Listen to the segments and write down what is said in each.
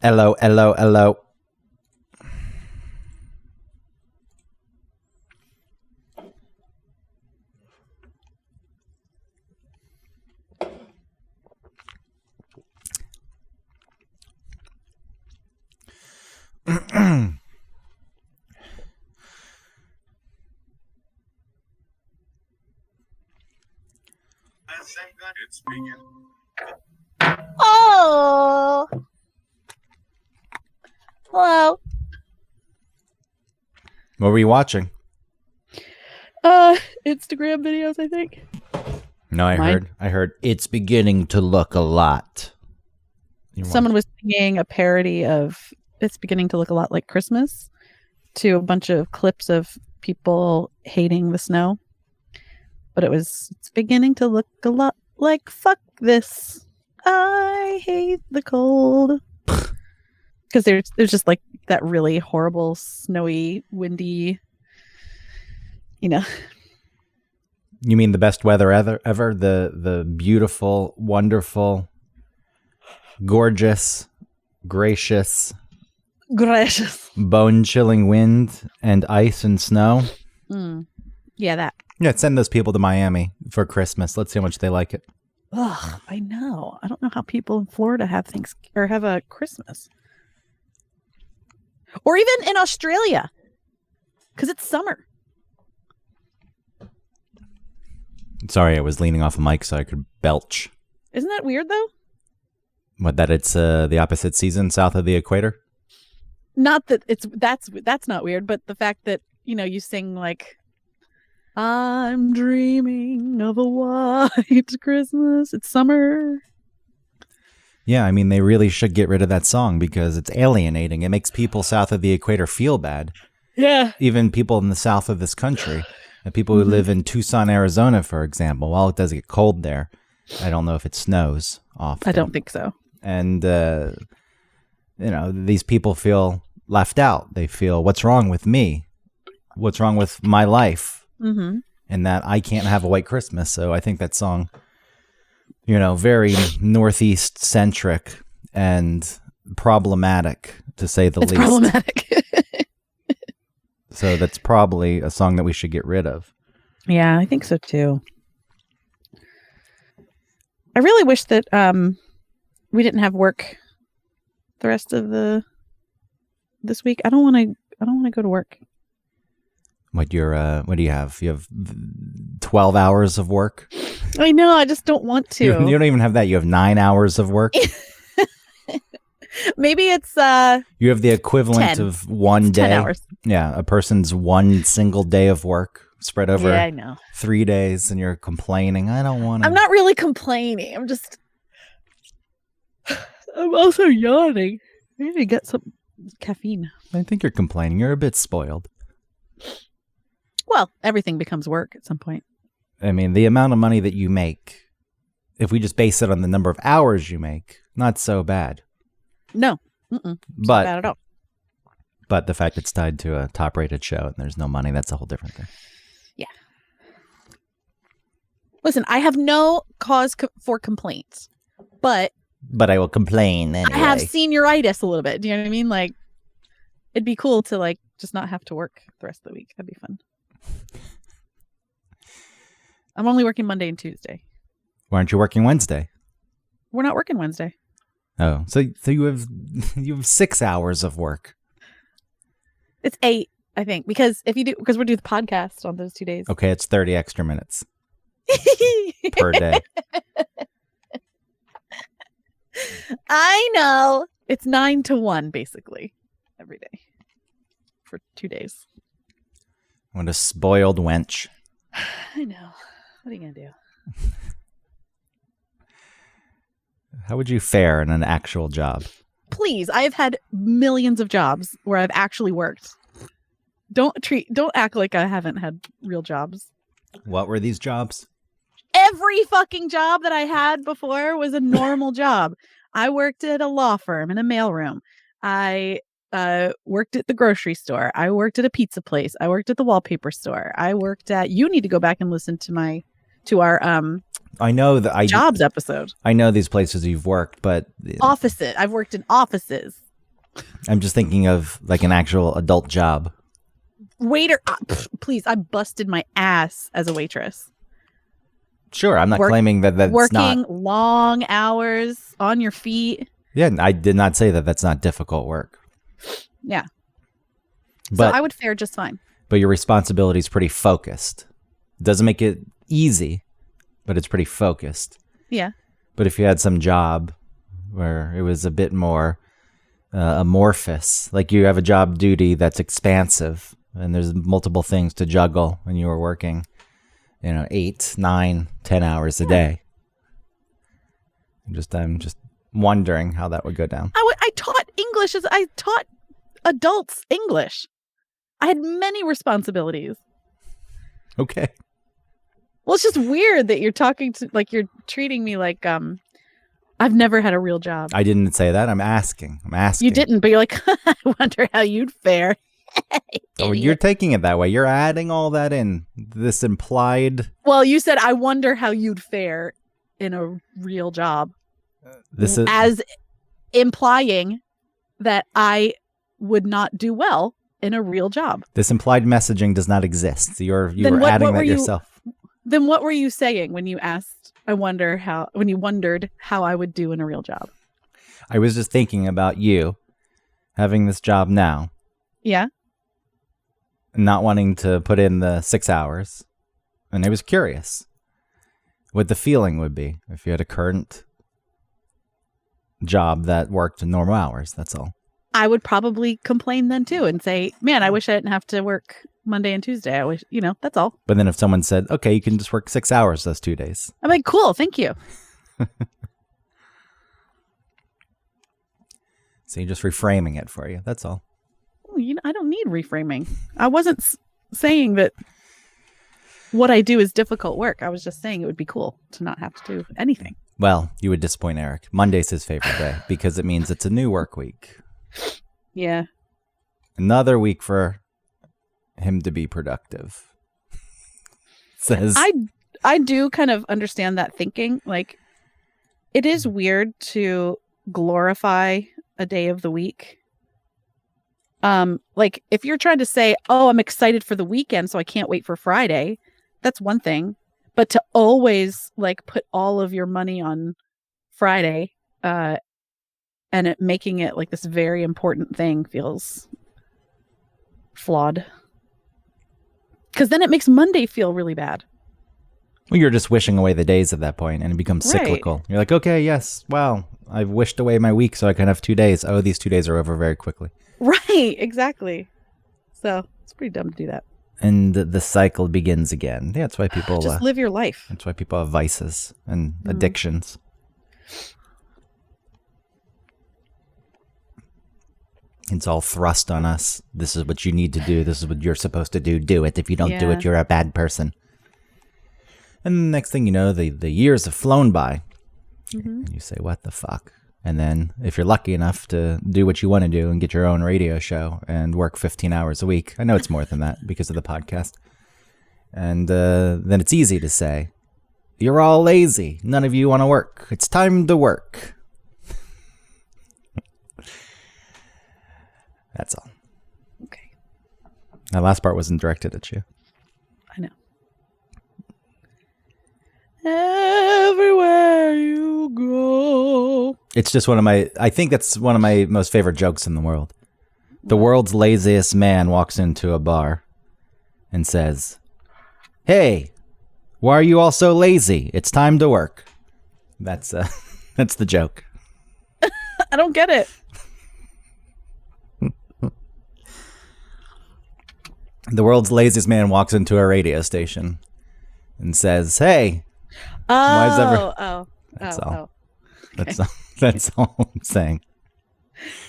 Hello, hello, hello. Oh, hello. What were you watching? Instagram videos, I think. No, I heard it's beginning to look a lot. Someone was singing a parody of "It's Beginning to Look a Lot Like Christmas" to a bunch of clips of people hating the snow. But it's beginning to look a lot like fuck this. I hate the cold. Because there's just like that really horrible, snowy, windy, You mean the best weather ever? The beautiful, wonderful, gorgeous, gracious, bone-chilling wind and ice and snow? Yeah, that. Yeah, send those people to Miami for Christmas. Let's see how much they like it. Ugh, I know. I don't know how people in Florida have a Christmas. Or even in Australia. Because it's summer. Sorry, I was leaning off a mic so I could belch. Isn't that weird, though? What, that it's the opposite season south of the equator? Not that that's not weird, but the fact that, you sing like, I'm dreaming of a white Christmas. It's summer. Yeah, I mean, they really should get rid of that song because it's alienating. It makes people south of the equator feel bad. Yeah. Even people in the south of this country. People who live in Tucson, Arizona, for example. Well, it does get cold there. I don't know if it snows often. I don't think so. And, these people feel left out. They feel, what's wrong with me? What's wrong with my life? Mm-hmm. And that I can't have a white Christmas. So I think that song, very Northeast centric and problematic, to say the least. Problematic. So that's probably a song that we should get rid of. Yeah, I think so too. I really wish that we didn't have work the rest of this week. I don't want to go to work. What do you have? You have 12 hours of work? I know, I just don't want to. You don't even have that. You have 9 hours of work. Maybe it's you have the equivalent 10. of one day. 10 hours. Yeah, a person's one single day of work spread over I know. 3 days, and you're complaining. I don't want to. I'm not really complaining. I'm also yawning. I need to get some caffeine. I think you're complaining. You're a bit spoiled. Well, everything becomes work at some point. I mean, the amount of money that you make, if we just base it on the number of hours you make, not so bad. No. But not bad at all. But the fact it's tied to a top-rated show and there's no money, that's a whole different thing. Yeah. Listen, I have no cause for complaints, but I will complain anyway. I have senioritis a little bit. Do you know what I mean? Like, it'd be cool to just not have to work the rest of the week. That'd be fun. I'm only working Monday and Tuesday. Why aren't you working Wednesday? We're not working Wednesday. Oh, so you have 6 hours of work. It's 8, I think, because we're doing the podcast on those 2 days. Okay, it's 30 extra minutes per day. I know. It's 9 to 1 basically every day for 2 days. What a spoiled wench. I know. What are you gonna do? How would you fare in an actual job? Please, I have had millions of jobs where I've actually worked. Don't act like I haven't had real jobs. What were these jobs? Every fucking job that I had before was a normal job. I worked at a law firm in a mailroom. I worked at the grocery store. I worked at a pizza place. I worked at the wallpaper store. I worked at. You need to go back and listen to our I know that jobs episode. I know these places you've worked, but offices. I've worked in offices. I'm just thinking of like an actual adult job. Waiter, please, I busted my ass as a waitress. Sure, I'm not claiming that that's working long hours on your feet. Yeah, I did not say that that's not difficult work. Yeah. But, so I would fare just fine. But your responsibility is pretty focused. Doesn't make it easy, but it's pretty focused. Yeah. But if you had some job where it was a bit more amorphous, like you have a job duty that's expansive and there's multiple things to juggle when you were working, 8, 9, 10 hours a day. I'm just wondering how that would go down. I taught English I taught adults English. I had many responsibilities. Okay. Well, it's just weird that you're talking to, like, you're treating me like I've never had a real job. I didn't say that. I'm asking. You didn't, but you're like, I wonder how you'd fare. Oh, you're taking it that way. You're adding all that in. This implied. Well, you said, I wonder how you'd fare in a real job. This is as implying that I would not do well in a real job. This implied messaging does not exist. You were adding that yourself. Then what were you saying when you asked, when you wondered how I would do in a real job? I was just thinking about you having this job now. Yeah. Not wanting to put in the 6 hours. And I was curious what the feeling would be if you had a current job that worked normal hours. That's all. I would probably complain then too and say, man, I wish I didn't have to work Monday and Tuesday. I wish, that's all. But then if someone said, okay, you can just work 6 hours those 2 days. I'm like, cool. Thank you. So you're just reframing it for you. That's all. I don't need reframing. I wasn't saying that what I do is difficult work. I was just saying it would be cool to not have to do anything. Well, you would disappoint Eric. Monday's his favorite day because it means it's a new work week. Yeah. Another week for him to be productive. Says I do kind of understand that thinking. Like, it is weird to glorify a day of the week. Like, if you're trying to say, oh, I'm excited for the weekend, so I can't wait for Friday, that's one thing. But to always like put all of your money on Friday, and making it like this very important thing feels flawed. Because then it makes Monday feel really bad. Well, you're just wishing away the days at that point, and it becomes cyclical. Right. You're like, okay, yes, wow, I've wished away my week so I can have 2 days. Oh, these 2 days are over very quickly. Right, exactly. So it's pretty dumb to do that. And the cycle begins again. Yeah, that's why people just live your life. That's why people have vices and addictions. It's all thrust on us. This is what you need to do. This is what you're supposed to do. Do it. If you don't do it, you're a bad person. And the next thing you know, the years have flown by. And you say, what the fuck? And then if you're lucky enough to do what you want to do and get your own radio show and work 15 hours a week. I know it's more than that because of the podcast. And then it's easy to say, you're all lazy. None of you want to work. It's time to work. That's all. Okay. That last part wasn't directed at you. I know. Everywhere you go. It's just I think that's one of my most favorite jokes in the world. The world's laziest man walks into a bar and says, hey, why are you all so lazy? It's time to work. That's the joke. I don't get it. The world's laziest man walks into a radio station and says, hey, that's all. Okay. That's all I'm saying.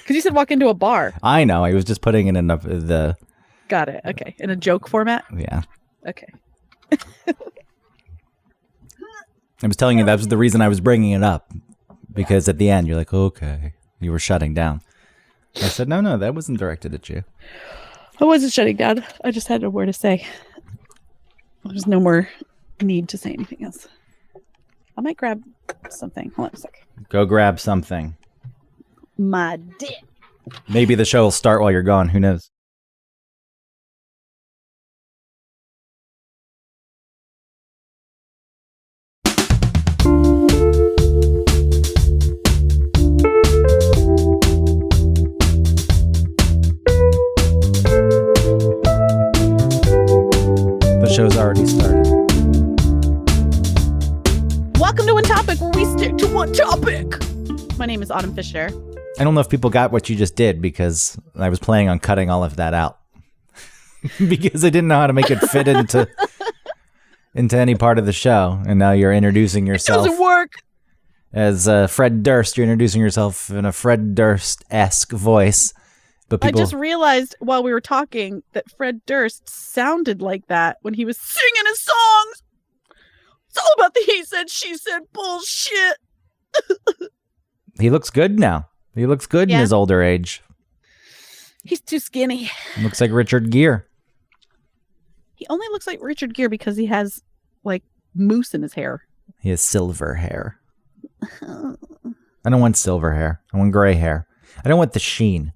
Because you said walk into a bar. I know. I was just putting it in the... Got it. Okay. In a joke format? Yeah. Okay. I was telling you that was the reason I was bringing it up. Because at the end, you're like, okay. You were shutting down. I said, no, that wasn't directed at you. I wasn't shutting down. I just had no more to say. There's no more need to say anything else. I might grab something. Hold on a sec. Go grab something. My dick. Maybe the show will start while you're gone. Who knows? The show's already started. Welcome to One Topic, where we stick to one topic. My name is Autumn Fisher. I don't know if people got what you just did because I was planning on cutting all of that out because I didn't know how to make it fit into any part of the show. And now you're introducing yourself. It doesn't work. As Fred Durst, you're introducing yourself in a Fred Durst-esque voice. But people... I just realized while we were talking that Fred Durst sounded like that when he was singing his songs. It's all about the he said, she said bullshit. He looks good now. He looks good in his older age. He's too skinny. Looks like Richard Gere. He only looks like Richard Gere because he has, like, mousse in his hair. He has silver hair. I don't want silver hair. I want gray hair. I don't want the sheen.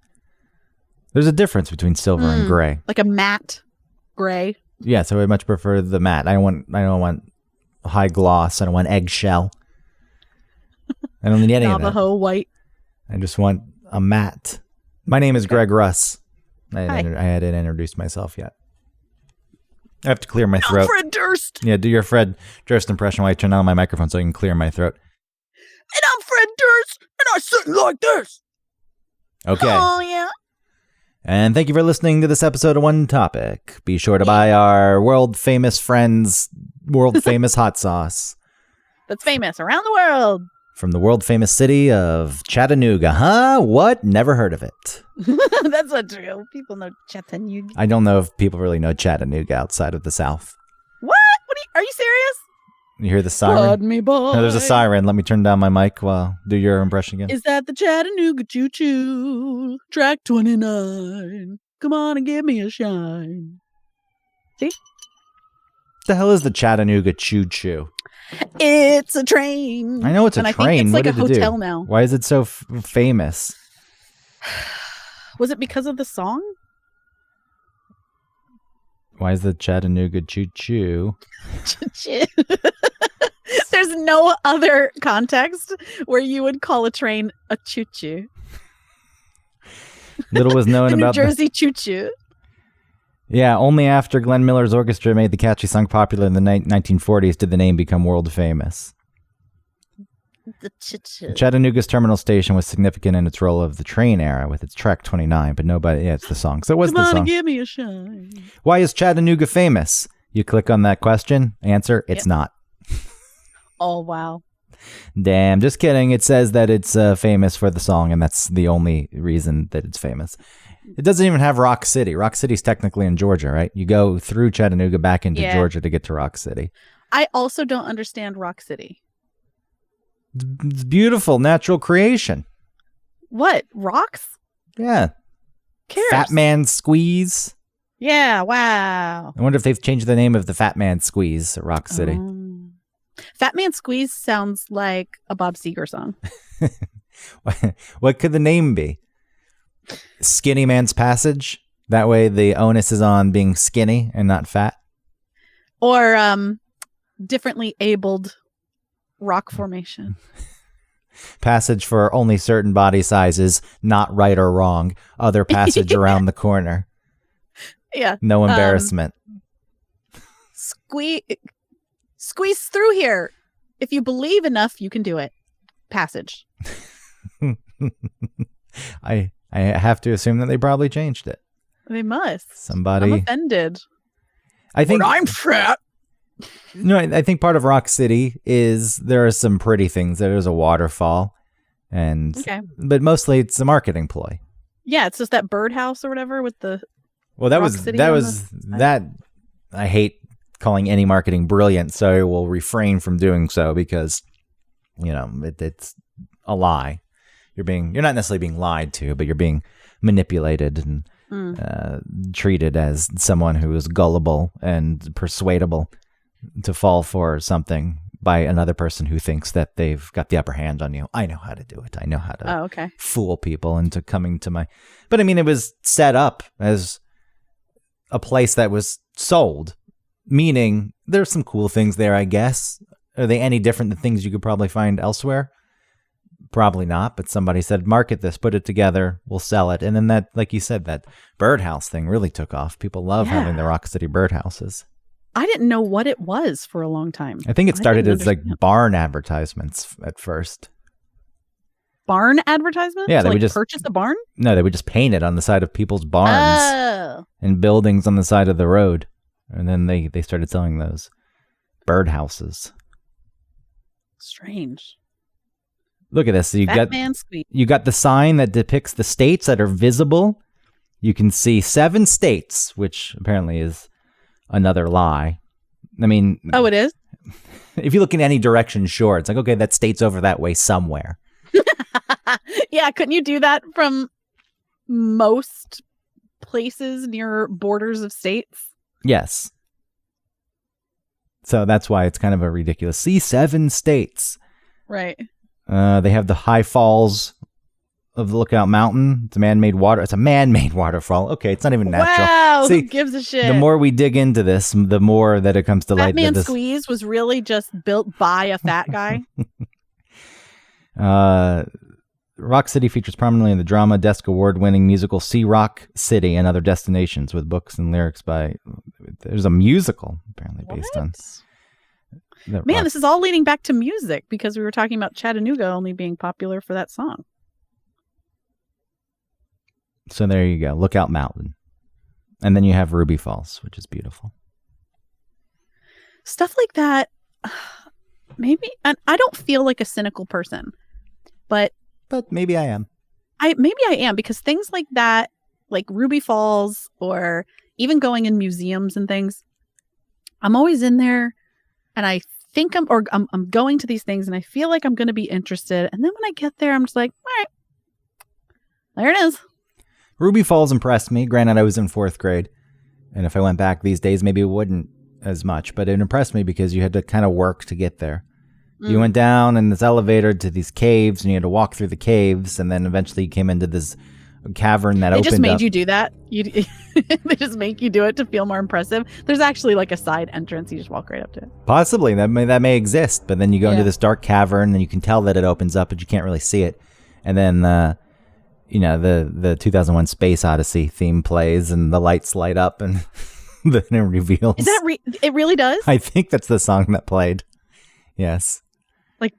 There's a difference between silver and gray. Like a matte gray. Yeah, so I much prefer the matte. I don't want high gloss. I don't want eggshell. I don't need any of that. Navajo white. I just want a matte. My name is Greg Russ. I hadn't introduced myself yet. I have to clear my throat. Fred Durst. Yeah, do your Fred Durst impression while I turn on my microphone so I can clear my throat. And I'm Fred Durst, and I sing like this. Okay. Oh, yeah. And thank you for listening to this episode of One Topic. Be sure to buy our world-famous friends, world-famous hot sauce. That's famous around the world. From the world-famous city of Chattanooga. Huh? What? Never heard of it. That's not true. People know Chattanooga. I don't know if people really know Chattanooga outside of the South. What? Are you serious? You hear the siren? Flood me, boy. No, there's a siren. Let me turn down my mic while do your impression again. Is that the Chattanooga choo-choo? Track 29. Come on and give me a shine. See? What the hell is the Chattanooga choo-choo? It's a train. I know it's a train. I think it's like a hotel now. Why is it so famous? Was it because of the song? Why is the Chattanooga choo-choo? There's no other context where you would call a train a choo-choo. Little was known about New Jersey choo-choo. Yeah, only after Glenn Miller's orchestra made the catchy song popular in the 1940s did the name become world famous. Chattanooga's terminal station was significant in its role of the train era with its track 29, but nobody, it's the song. So it was the song. Come on and give me a shine. Why is Chattanooga famous? You click on that question, answer, it's not. Oh, wow. Damn, just kidding. It says that it's famous for the song, and that's the only reason that it's famous. It doesn't even have Rock City. Rock City's technically in Georgia, right? You go through Chattanooga back into Georgia to get to Rock City. I also don't understand Rock City. It's beautiful, natural creation. What? Rocks? Yeah. Cares? Fat Man Squeeze. Yeah, wow. I wonder if they've changed the name of the Fat Man Squeeze at Rock City. Fat Man Squeeze sounds like a Bob Seger song. What could the name be? Skinny Man's Passage? That way the onus is on being skinny and not fat? Or differently abled rock formation. Passage for only certain body sizes, not right or wrong. Other passage around the corner. Yeah. No embarrassment. Squeeze through here. If you believe enough, you can do it. Passage. I have to assume that they probably changed it. They must. Somebody. I'm offended. I think but I'm fat. No, I think part of Rock City is there are some pretty things. There's a waterfall, but mostly it's a marketing ploy. Yeah, it's just that birdhouse or whatever with the. Well, that I hate calling any marketing brilliant, so I will refrain from doing so because, it's a lie. You're not necessarily being lied to, but you're being manipulated and treated as someone who is gullible and persuadable to fall for something by another person who thinks that they've got the upper hand on you. I know how to do it. I know how to fool people into coming to my... But I mean, it was set up as a place that was sold, meaning there's some cool things there, I guess. Are they any different than things you could probably find elsewhere? Probably not, but somebody said, market this, put it together, we'll sell it. And then that, like you said, that birdhouse thing really took off. People love having the Rock City birdhouses. I didn't know what it was for a long time. I think it started as like barn advertisements at first. Barn advertisements? Yeah, they would just purchase a barn? No, they would just paint it on the side of people's barns and buildings on the side of the road. And then they started selling those birdhouses. Strange. Look at this. So you got the sign that depicts the states that are visible. You can see 7 states, which apparently is another lie. I mean... Oh, it is? If you look in any direction, sure. It's like, okay, that state's over that way somewhere. Yeah, couldn't you do that from most places near borders of states? Yes. So that's why it's kind of a ridiculous. See, 7 states. Right. They have the high falls of the Lookout Mountain. It's a man-made water. It's a man-made waterfall. Okay, it's not even natural. Wow, See, who gives a shit? The more we dig into this, the more that it comes to light. Batman Squeeze was really just built by a fat guy. Rock City features prominently in the Drama Desk Award-winning musical See Rock City and Other Destinations, with books and lyrics by... There's a musical, apparently, based on... Man, this is all leading back to music, because we were talking about Chattanooga only being popular for that song. So there you go. Lookout Mountain. And then you have Ruby Falls, which is beautiful. Stuff like that. Maybe, and I don't feel like a cynical person, but maybe I am. Maybe I am, because things like that, like Ruby Falls, or even going in museums and things, I'm always in there, and I think I'm going to these things, and I feel like I'm going to be interested, and then when I get there, I'm just like, all right, there it is. Ruby Falls impressed me. Granted, I was in 4th grade, and if I went back these days, maybe it wouldn't as much, but it impressed me because you had to kind of work to get there. You went down in this elevator to these caves, and you had to walk through the caves, and then eventually you came into this cavern that opened up. They just made you do that? They just make you do it to feel more impressive? There's actually like a side entrance. You just walk right up to it. Possibly. That may exist, but then you go into this dark cavern, and you can tell that it opens up, but you can't really see it. And then, the 2001 Space Odyssey theme plays, and the lights light up, and then it reveals. Is that it really does? I think that's the song that played. Yes. Like,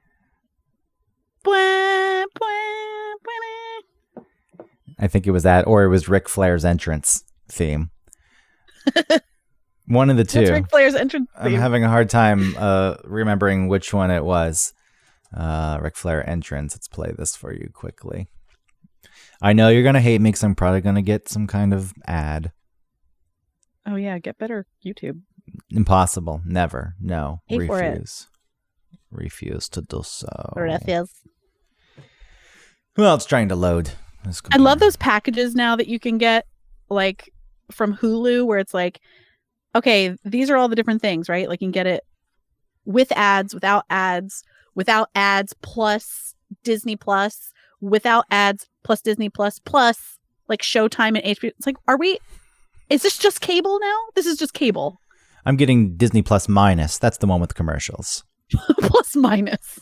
I think it was that, or it was Ric Flair's entrance theme. One of the two. It's Ric Flair's entrance theme. I'm having a hard time remembering which one it was. Ric Flair entrance. Let's play this for you quickly. I know you're going to hate me because I'm probably going to get some kind of ad. Oh, yeah. Get better YouTube. Impossible. Never. No. Pay Refuse. for it. Refuse to do so. Refuse. Well, it's trying to load. I love those packages now that you can get, like, from Hulu, where it's like, okay, these are all the different things, right? Like, you can get it with ads, without ads plus Disney Plus, without ads plus Disney Plus, like Showtime and HBO. It's like, is this just cable now? This is just cable. I'm getting Disney Plus minus. That's the one with commercials. Plus minus.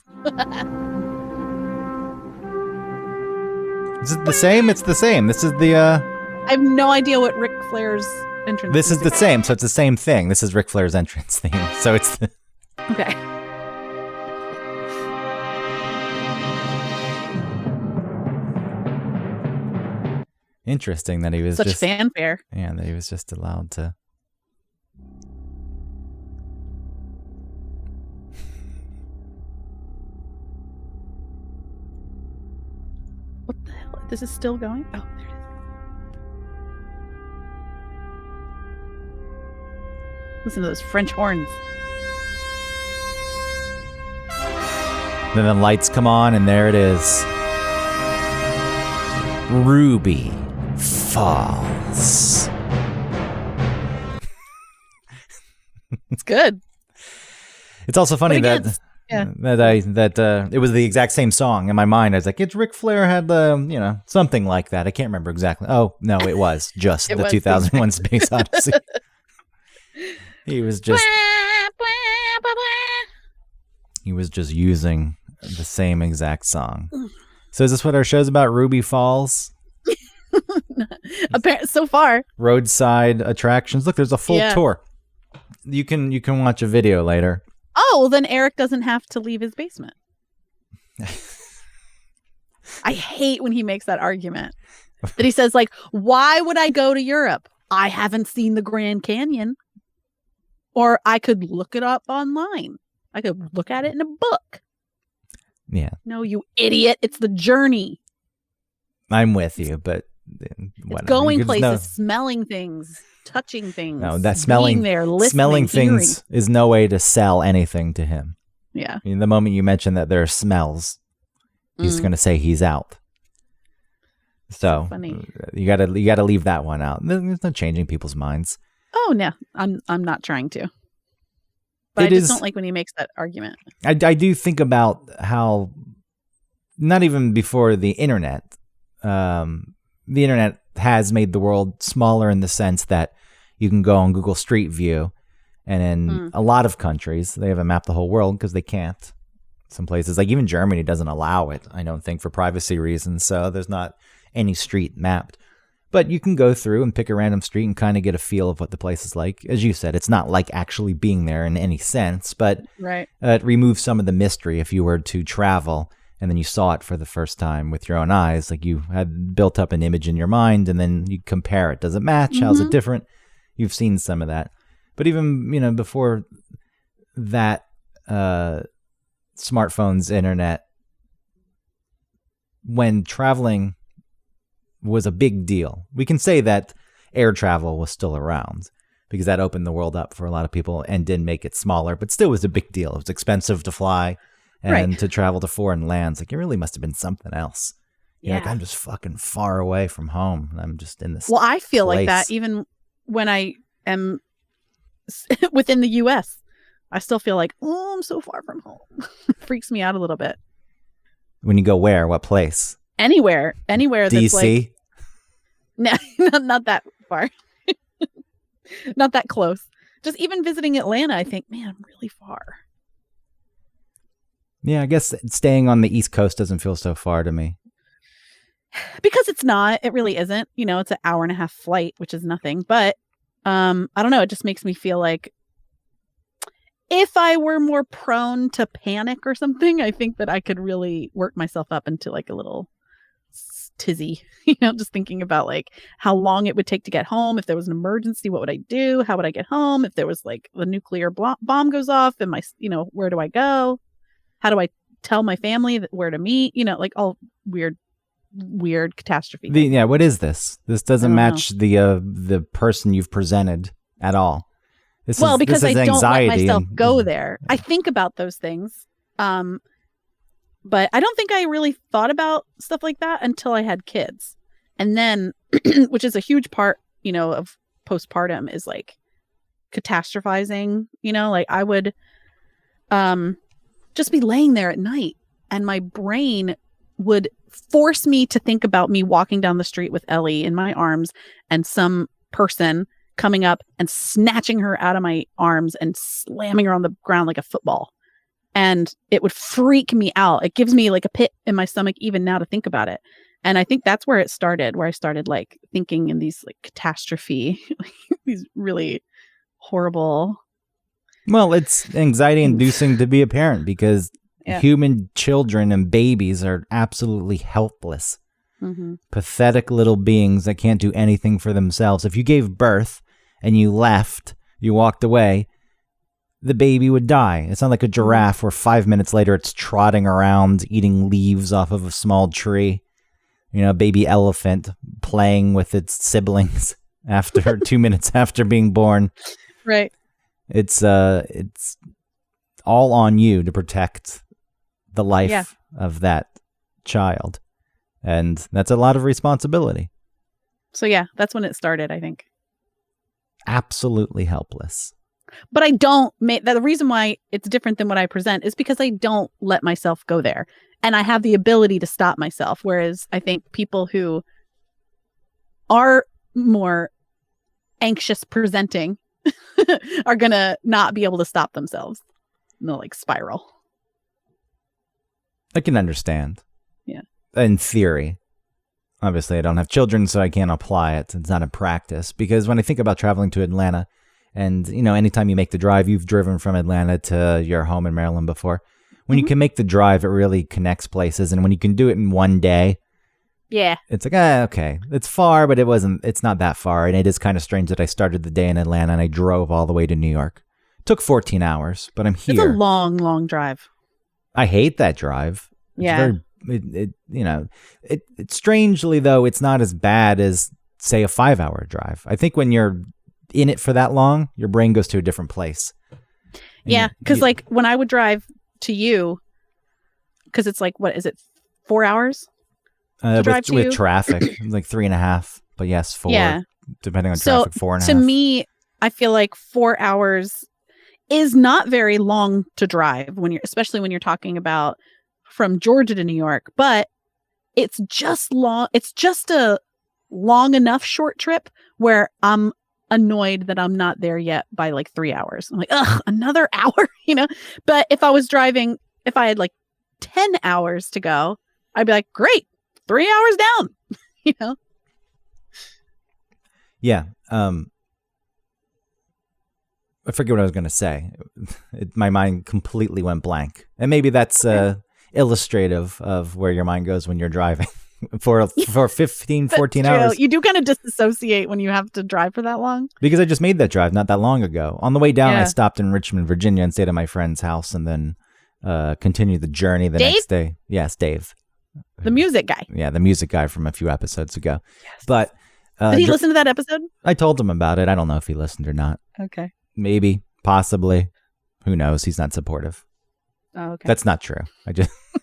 Is it the same? It's the same. This is the... I have no idea what Ric Flair's entrance This is the same, so it's the same thing. This is Ric Flair's entrance theme. So it's the... Okay. Interesting that he was such fanfare. Yeah, that he was just allowed to... What the hell? This is still going? Oh, there it is. Listen to those French horns. Then the lights come on, and there it is. Ruby Falls. It's good. It's also funny that Yeah. That it was the exact same song in my mind. I was like, it's Ric Flair had the something like that. I can't remember exactly. Oh no, it was just the 2001 Space Odyssey. He was just using the same exact song. So is this what our show's about? Ruby Falls? So far. Roadside attractions. Look, there's a full tour. You can watch a video later. Oh, well, then Eric doesn't have to leave his basement. I hate when he makes that argument. That he says, like, why would I go to Europe? I haven't seen the Grand Canyon. Or I could look it up online. I could look at it in a book. Yeah. No, you idiot. It's the journey. I'm with you, but it's going places, smelling things, touching things. No, that smelling there, smelling things is no way to sell anything to him. Yeah. I mean, the moment you mention that there are smells, he's going to say he's out. So funny. You gotta leave that one out. There's no changing people's minds. Oh no, I'm not trying to. But I just don't like when he makes that argument. I do think about how, not even before the internet, the internet has made the world smaller in the sense that you can go on Google Street View, and in a lot of countries, they haven't mapped the whole world because they can't. Some places, like even Germany, doesn't allow it, I don't think, for privacy reasons. So there's not any street mapped. But you can go through and pick a random street and kind of get a feel of what the place is like. As you said, it's not like actually being there in any sense, but it removes some of the mystery if you were to travel and then you saw it for the first time with your own eyes. Like you had built up an image in your mind and then you compare it. Does it match? Mm-hmm. How's it different? You've seen some of that. But even, before that, smartphones, internet, when traveling was a big deal. We can say that air travel was still around because that opened the world up for a lot of people and did make it smaller, but still was a big deal. It was expensive to fly and to travel to foreign lands. Like, it really must have been something else. You're like, I'm just fucking far away from home. And I'm just in this Well, I feel like that even when I am within the U.S. I still feel like, oh, I'm so far from home. Freaks me out a little bit. When you go where? What place? Anywhere that's DC? Like, no, not that far. Not that close. Just even visiting Atlanta, I think, man, I'm really far. Yeah, I guess staying on the East Coast doesn't feel so far to me. Because it's not. It really isn't. It's an 1.5-hour flight, which is nothing. But I don't know. It just makes me feel like if I were more prone to panic or something, I think that I could really work myself up into like a little tizzy, just thinking about like how long it would take to get home. If there was an emergency, what would I do? How would I get home? If there was like the nuclear bomb goes off and where do I go? How do I tell my family where to meet? Like all weird catastrophe. What is this? This doesn't match the person you've presented at all. Because I don't let myself go there. I think about those things. But I don't think I really thought about stuff like that until I had kids. And then, which is a huge part, of postpartum, is like catastrophizing, like I would just be laying there at night and my brain would force me to think about me walking down the street with Ellie in my arms and some person coming up and snatching her out of my arms and slamming her on the ground like a football. And it would freak me out. It gives me like a pit in my stomach even now to think about it. And I think that's where it started, where I started like thinking in these like catastrophe, these really horrible. Well, it's anxiety inducing to be a parent because human children and babies are absolutely helpless, pathetic little beings that can't do anything for themselves. If you gave birth and you walked away, the baby would die. It's not like a giraffe where 5 minutes later it's trotting around eating leaves off of a small tree. A baby elephant playing with its siblings after 2 minutes after being born. Right. It's all on you to protect the life of that child. And that's a lot of responsibility. So that's when it started, I think. Absolutely helpless. But I don't make that. The reason why it's different than what I present is because I don't let myself go there. And I have the ability to stop myself. Whereas I think people who are more anxious presenting are going to not be able to stop themselves. And they'll like spiral. I can understand. Yeah. In theory. Obviously, I don't have children, so I can't apply it. It's not a practice. Because when I think about traveling to Atlanta, and, you know, anytime you make the drive, you've driven from Atlanta to your home in Maryland before. When you can make the drive, it really connects places. And when you can do it in one day, yeah, it's like, okay, it's far, but it's not that far. And it is kind of strange that I started the day in Atlanta and I drove all the way to New York. It took 14 hours, but I'm here. It's a long, long drive. I hate that drive. Yeah. It's strangely, though, it's not as bad as, say, a 5-hour drive. I think when you're in it for that long, your brain goes to a different place. Yeah, because like when I would drive to you, because it's like, what is it, 4 hours? With traffic, like 3.5, but yes, 4. Yeah. Depending on traffic, 4.5. To me, I feel like 4 hours is not very long to drive especially when you're talking about from Georgia to New York, but it's just long. It's just a long enough short trip where I'm annoyed that I'm not there yet by like 3 hours. I'm like, ugh, another hour, you know? But if I was driving, if I had like 10 hours to go, I'd be like, great, 3 hours down, you know? Yeah. I forget what I was going to say. My mind completely went blank. And maybe that's illustrative of where your mind goes when you're driving for 15, 14 hours. You do kind of disassociate when you have to drive for that long. Because I just made that drive not that long ago. On the way down, I stopped in Richmond, Virginia and stayed at my friend's house and then continued the journey the next day. Yes, Dave. The music guy. Yeah, the music guy from a few episodes ago. Yes. But did he listen to that episode? I told him about it. I don't know if he listened or not. Okay. Maybe, possibly. Who knows? He's not supportive. Oh, okay. That's not true. I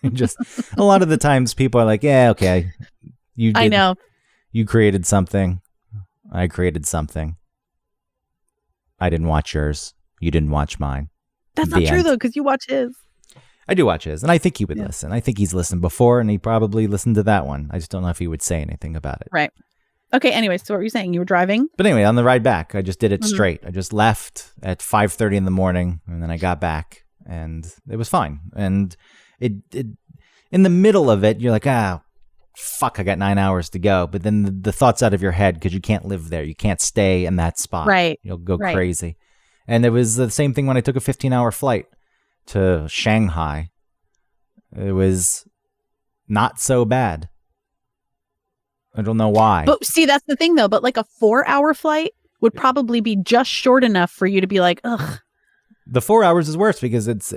just a lot of the times people are like, yeah, okay. I know. You created something. I created something. I didn't watch yours. You didn't watch mine. That's not true, though, because you watch his. I do watch his, and I think he would listen. I think he's listened before, and he probably listened to that one. I just don't know if he would say anything about it. Right. Okay, anyway, so what were you saying? You were driving? But anyway, on the ride back, I just did it straight. I just left at 5:30 in the morning, and then I got back, and it was fine. And it in the middle of it, you're like, fuck, I got 9 hours to go. But then the thoughts out of your head, because you can't live there. You can't stay in that spot. Right. You'll go crazy. And it was the same thing when I took a 15-hour flight to Shanghai. It was not so bad. I don't know why. But see, that's the thing, though. But like a 4-hour flight would probably be just short enough for you to be like, ugh. The 4 hours is worse because it's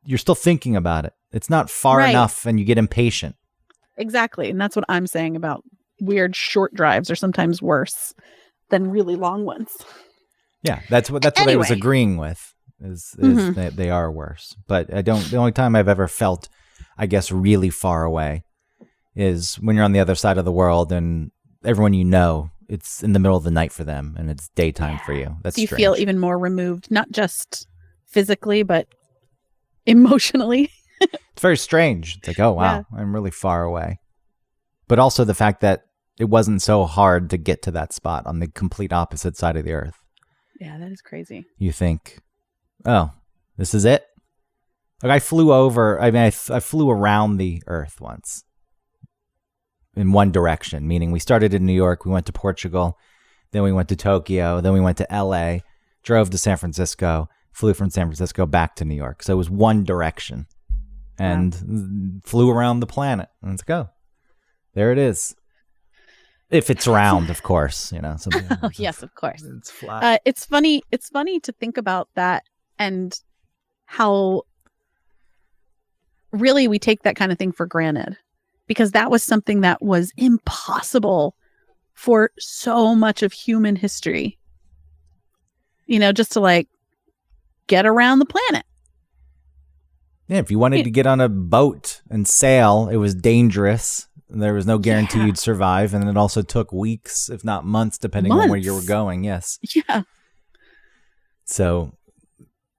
you're still thinking about it. It's not far enough and you get impatient. Exactly. And that's what I'm saying about weird short drives are sometimes worse than really long ones. Yeah, that's what I was agreeing with is that they are worse. But the only time I've ever felt, I guess, really far away is when you're on the other side of the world and everyone you know, it's in the middle of the night for them and it's daytime for you. That's so you strange. Feel even more removed, not just physically, but emotionally. It's very strange. It's like, oh, wow, I'm really far away. But also the fact that it wasn't so hard to get to that spot on the complete opposite side of the earth. Yeah, that is crazy. You think, oh, this is it? Like I flew around the earth once in one direction, meaning we started in New York, we went to Portugal, then we went to Tokyo, then we went to LA, drove to San Francisco, flew from San Francisco back to New York. So it was one direction and flew around the planet. And let's go. There it is. If it's round, of course, you know. Yes, of course. It's flat. It's funny to think about that and how really we take that kind of thing for granted, because that was something that was impossible for so much of human history. You know, just to like get around the planet. Yeah, if you wanted to get on a boat and sail, it was dangerous. There was no guarantee you'd survive, and it also took weeks, if not months, depending on where you were going. Yes. Yeah. So,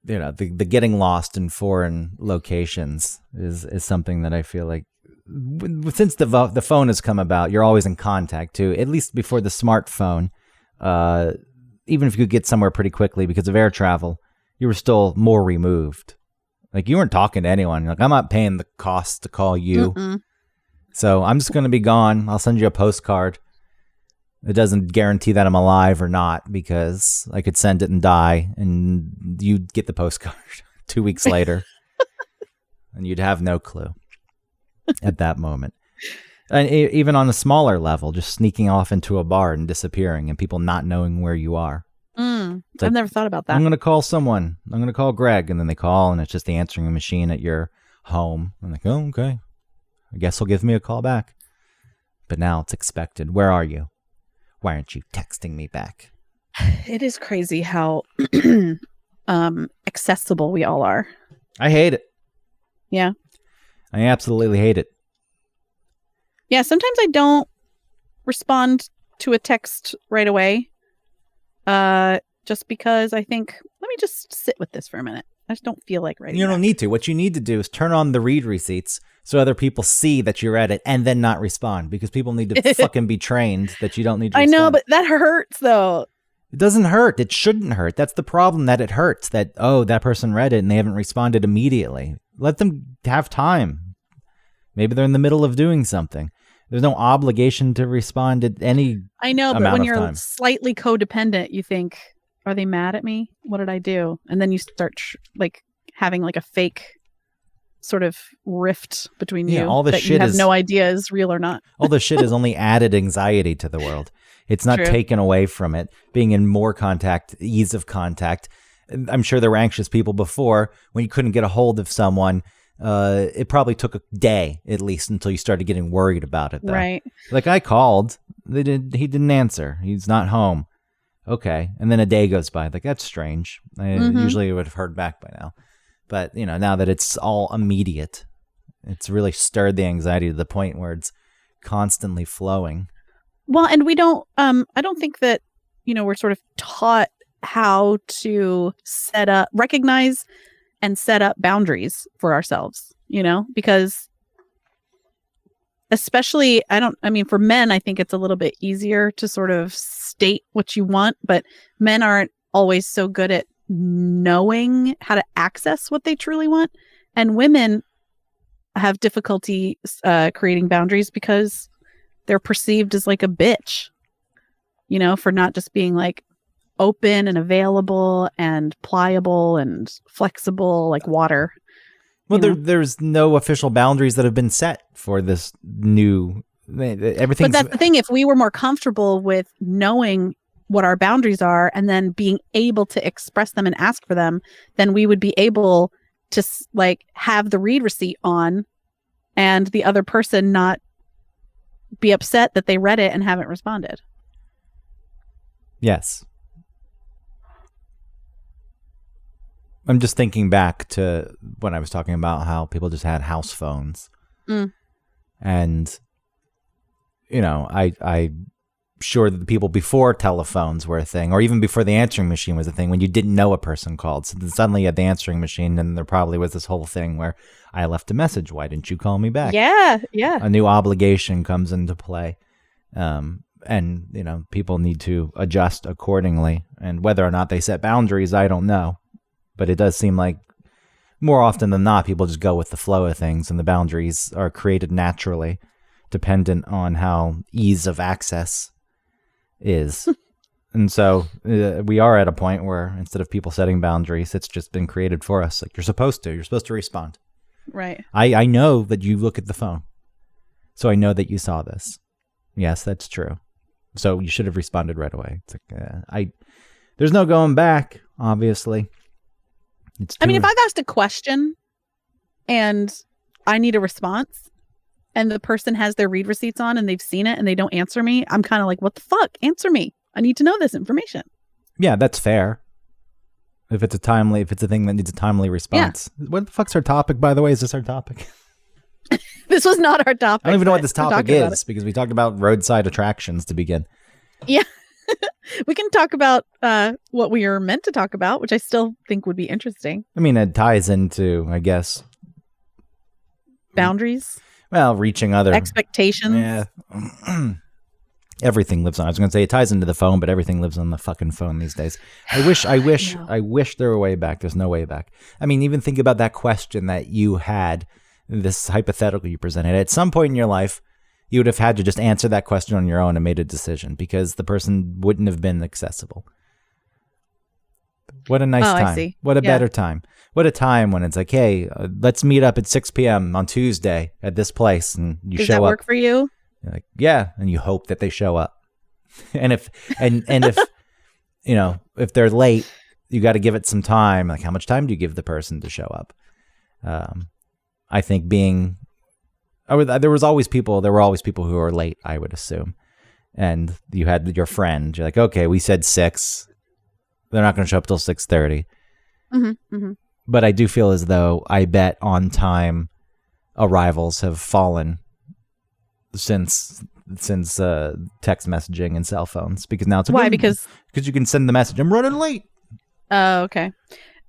the getting lost in foreign locations is something that I feel like since the phone has come about, you're always in contact too, at least before the smartphone. Even if you could get somewhere pretty quickly because of air travel, you were still more removed. Like you weren't talking to anyone. Like I'm not paying the cost to call you. Mm-mm. So I'm just going to be gone. I'll send you a postcard. It doesn't guarantee that I'm alive or not because I could send it and die and you'd get the postcard 2 weeks later and you'd have no clue at that moment. And even on a smaller level, just sneaking off into a bar and disappearing and people not knowing where you are. I've never thought about that. I'm going to call someone. I'm going to call Greg. And then they call and it's just the answering machine at your home. I'm like, oh, okay. I guess he'll give me a call back. But now it's expected. Where are you? Why aren't you texting me back? It is crazy how accessible we all are. I hate it. Yeah. I absolutely hate it. Yeah, sometimes I don't respond to a text right away. Just because I think, let me just sit with this for a minute. I just don't feel like writing. You don't need to. What you need to do is turn on the read receipts so other people see that you read it and then not respond because people need to fucking be trained that you don't need to respond. I know, but that hurts though. It doesn't hurt. It shouldn't hurt. That's the problem, that it hurts. That, that person read it and they haven't responded immediately. Let them have time. Maybe they're in the middle of doing something. There's no obligation to respond at any I know, but when you're time. Slightly codependent, you think, are they mad at me? What did I do? And then you start having a fake sort of rift between you all the that shit you have no idea is real or not. All the shit is only added anxiety to the world. It's not taken away from it. Being in more contact, ease of contact. I'm sure there were anxious people before when you couldn't get a hold of someone. It probably took a day at least until you started getting worried about it, though. Right. Like I called, he didn't answer. He's not home. Okay. And then a day goes by. Like, that's strange. I usually would have heard back by now. But, now that it's all immediate, it's really stirred the anxiety to the point where it's constantly flowing. Well, and we don't, I don't think that, we're sort of taught how to recognize and set up boundaries for ourselves, because especially, for men, I think it's a little bit easier to sort of state what you want, but men aren't always so good at knowing how to access what they truly want. And women have difficulty creating boundaries because they're perceived as like a bitch, for not just being like open and available and pliable and flexible like water. Well, there's no official boundaries that have been set for this new everything. But that's the thing. If we were more comfortable with knowing what our boundaries are and then being able to express them and ask for them, then we would be able to have the read receipt on and the other person not be upset that they read it and haven't responded. Yes. I'm just thinking back to when I was talking about how people just had house phones. And, I'm sure that the people before telephones were a thing, or even before the answering machine was a thing, when you didn't know a person called. So then suddenly you had the answering machine, and there probably was this whole thing where I left a message. Why didn't you call me back? Yeah. A new obligation comes into play. And, people need to adjust accordingly. And whether or not they set boundaries, I don't know. But it does seem like more often than not, people just go with the flow of things, and the boundaries are created naturally, dependent on how ease of access is. And so we are at a point where instead of people setting boundaries, it's just been created for us. Like, you're supposed to respond. Right. I know that you look at the phone, so I know that you saw this. Yes, that's true. So you should have responded right away. It's like, there's no going back, obviously. If I've asked a question and I need a response and the person has their read receipts on and they've seen it and they don't answer me, I'm kind of like, what the fuck? Answer me. I need to know this information. Yeah, that's fair. If it's a thing that needs a timely response. Yeah. What the fuck's our topic, by the way? Is this our topic? This was not our topic. I don't even know what this topic is because we talked about roadside attractions to begin. Yeah. We can talk about what we are meant to talk about, which I still think would be interesting. I mean, it ties into, I guess, boundaries. Well, reaching other expectations. Yeah. Everything lives on. I was going to say it ties into the phone, but everything lives on the fucking phone these days. I wish there were a way back. There's no way back. I mean, even think about that question that you had, this hypothetical you presented. At some point in your life, you would have had to just answer that question on your own and made a decision because the person wouldn't have been accessible. What a nice time. I see. What a better time. What a time when it's like, hey, let's meet up at 6 p.m. on Tuesday at this place. And you Does show up. Does that work for you? You're like, yeah. And you hope that they show up. And if if they're late, you got to give it some time. Like, how much time do you give the person to show up? I think there were always people who were late, I would assume. And you had your friend. You're like, okay, we said 6. They're not going to show up till 6:30. Mm-hmm, mm-hmm. But I do feel as though I bet on time arrivals have fallen since text messaging and cell phones, because now it's why? Because you can send the message, I'm running late. Oh, okay.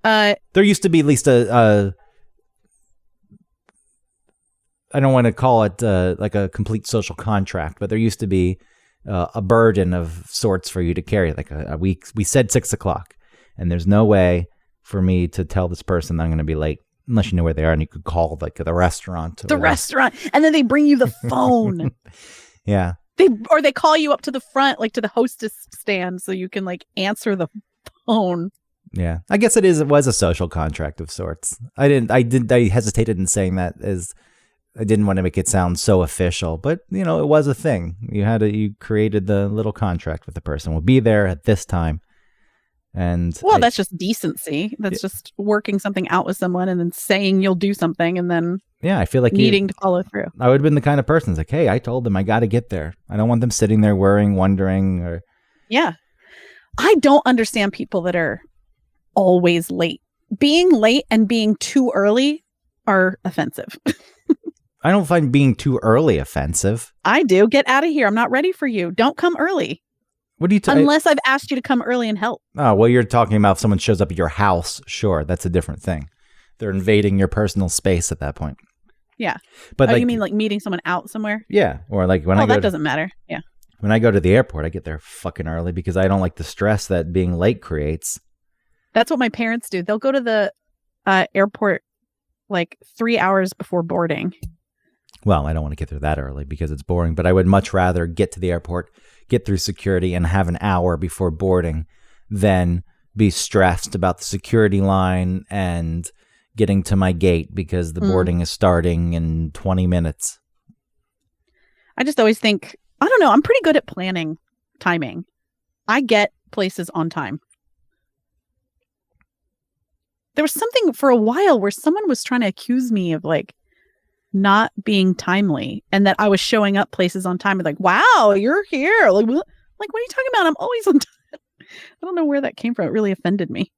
There used to be at least a I don't want to call it like a complete social contract, but there used to be a burden of sorts for you to carry. Like we said 6 o'clock, and there's no way for me to tell this person that I'm going to be late unless you know where they are, and you could call like the restaurant. And then they bring you the phone. Yeah. They call you up to the front, like to the hostess stand, so you can like answer the phone. Yeah, I guess it was a social contract of sorts. I hesitated in saying that as I didn't want to make it sound so official, but it was a thing. You created the little contract with the person. We'll be there at this time. And that's just decency. That's just working something out with someone and then saying you'll do something and then I feel like needing to follow through. I would have been the kind of person that's like, hey, I told them I got to get there. I don't want them sitting there worrying, wondering, or yeah. I don't understand people that are always late. Being late and being too early are offensive. I don't find being too early offensive. I do. Get out of here. I'm not ready for you. Don't come early. What do you unless I've asked you to come early and help. Oh, well, you're talking about if someone shows up at your house. Sure, that's a different thing. They're invading your personal space at that point. Yeah. But you mean like meeting someone out somewhere? Yeah. Or like when that doesn't matter. Yeah. When I go to the airport, I get there fucking early because I don't like the stress that being late creates. That's what my parents do. They'll go to the airport like 3 hours before boarding. Well, I don't want to get there that early because it's boring, but I would much rather get to the airport, get through security, and have an hour before boarding than be stressed about the security line and getting to my gate because the boarding is starting in 20 minutes. I just always think, I don't know, I'm pretty good at planning timing. I get places on time. There was something for a while where someone was trying to accuse me of like not being timely and that I was showing up places on time. Like, wow, you're here. Like, what are you talking about? I'm always on time. I don't know where that came from. It really offended me.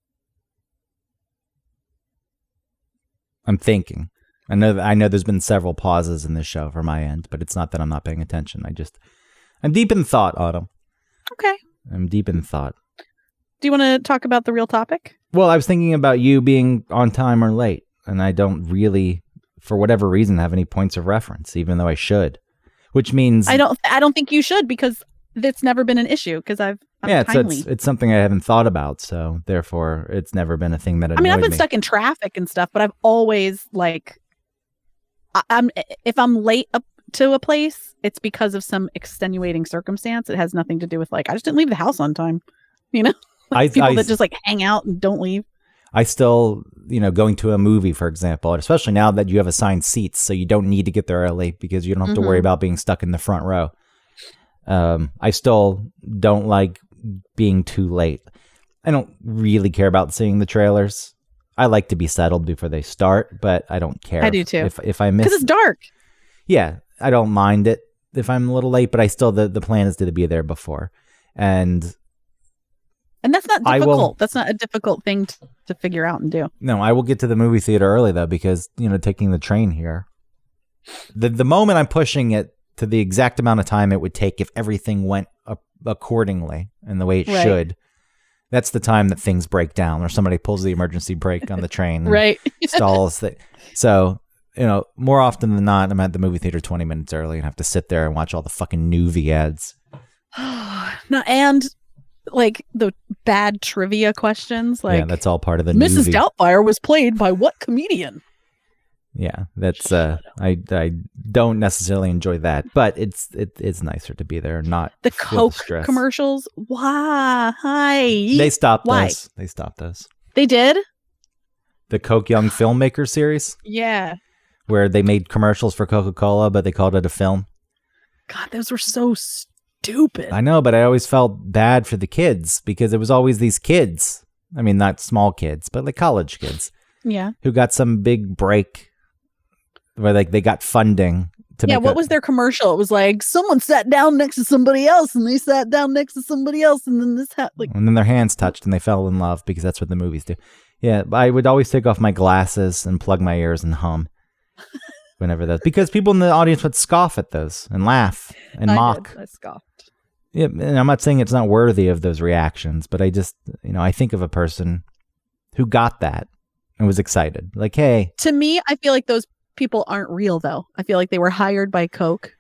I'm thinking. I know there's been several pauses in this show for my end, but it's not that I'm not paying attention. I'm deep in thought, Autumn. Okay. I'm deep in thought. Do you want to talk about the real topic? Well, I was thinking about you being on time or late, and I don't really, for whatever reason, have any points of reference, even though I should. Which means I don't think you should because it's never been an issue because I'm timely. It's something I haven't thought about, so therefore it's never been a thing that annoyed me. I've been stuck in traffic and stuff, but I've always like, if I'm late up to a place, it's because of some extenuating circumstance. It has nothing to do with like I just didn't leave the house on time, People that just like hang out and don't leave. I still, going to a movie, for example, especially now that you have assigned seats, so you don't need to get there early because you don't have to worry about being stuck in the front row. I still don't like being too late. I don't really care about seeing the trailers. I like to be settled before they start, but I don't care. I do too. If I miss, because it's dark. Yeah, I don't mind it if I'm a little late, but I still the plan is to be there before, and that's not difficult. That's not a difficult thing to figure out and do. No, I will get to the movie theater early though because taking the train here, the moment I'm pushing it to the exact amount of time it would take if everything went accordingly and the way it should. That's the time that things break down or somebody pulls the emergency brake on the train and stalls. So, more often than not, I'm at the movie theater 20 minutes early and have to sit there and watch all the fucking Nuvi ads. No, and like the bad trivia questions. Like, yeah, that's all part of the Mrs. Nuvi. Doubtfire was played by what comedian? Yeah, that's I don't necessarily enjoy that, but it's nicer to be there and not the feel Coke stress. Commercials. Why? They stopped Why? those. They stopped those. They did? The Coke Young Filmmaker series? Yeah. Where they made commercials for Coca-Cola, but they called it a film. God, those were so stupid. I know, but I always felt bad for the kids because it was always these kids. I mean, not small kids, but like college kids. Yeah. Who got some big break where like they got funding to make what was their commercial? It was like someone sat down next to somebody else and they sat down next to somebody else and then and then their hands touched and they fell in love because that's what the movies do. Yeah, I would always take off my glasses and plug my ears and hum whenever those, because people in the audience would scoff at those and laugh and mock. I scoffed. Yeah, and I'm not saying it's not worthy of those reactions, but I just, I think of a person who got that and was excited. Like, hey. To me, I feel like those people aren't real, though. I feel like they were hired by Coke.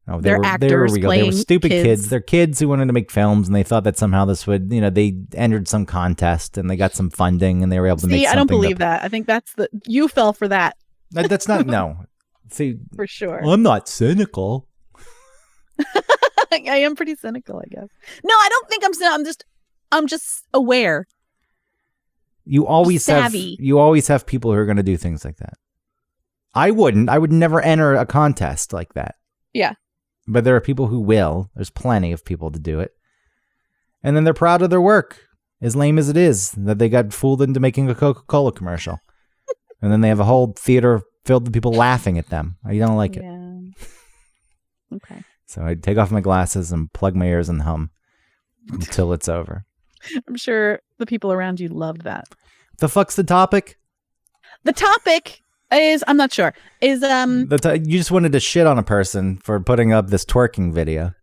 No, they're actors. They were real. They were stupid kids. They're kids who wanted to make films, and they thought that somehow this would, they entered some contest and they got some funding and they were able to make something. I don't believe that. I think you fell for that. That's not, no. See, for sure. I'm not cynical. I am pretty cynical, I guess. No, I don't think I'm cynical. I'm just aware. You always have people who are going to do things like that. I would never enter a contest like that. Yeah. But there are people who will. There's plenty of people to do it. And then they're proud of their work, as lame as it is, that they got fooled into making a Coca-Cola commercial. And then they have a whole theater filled with people laughing at them. I don't like it. Okay. So I take off my glasses and plug my ears and hum until it's over. I'm sure the people around you loved that. The fuck's the topic? The topic is, I'm not sure, is you just wanted to shit on a person for putting up this twerking video.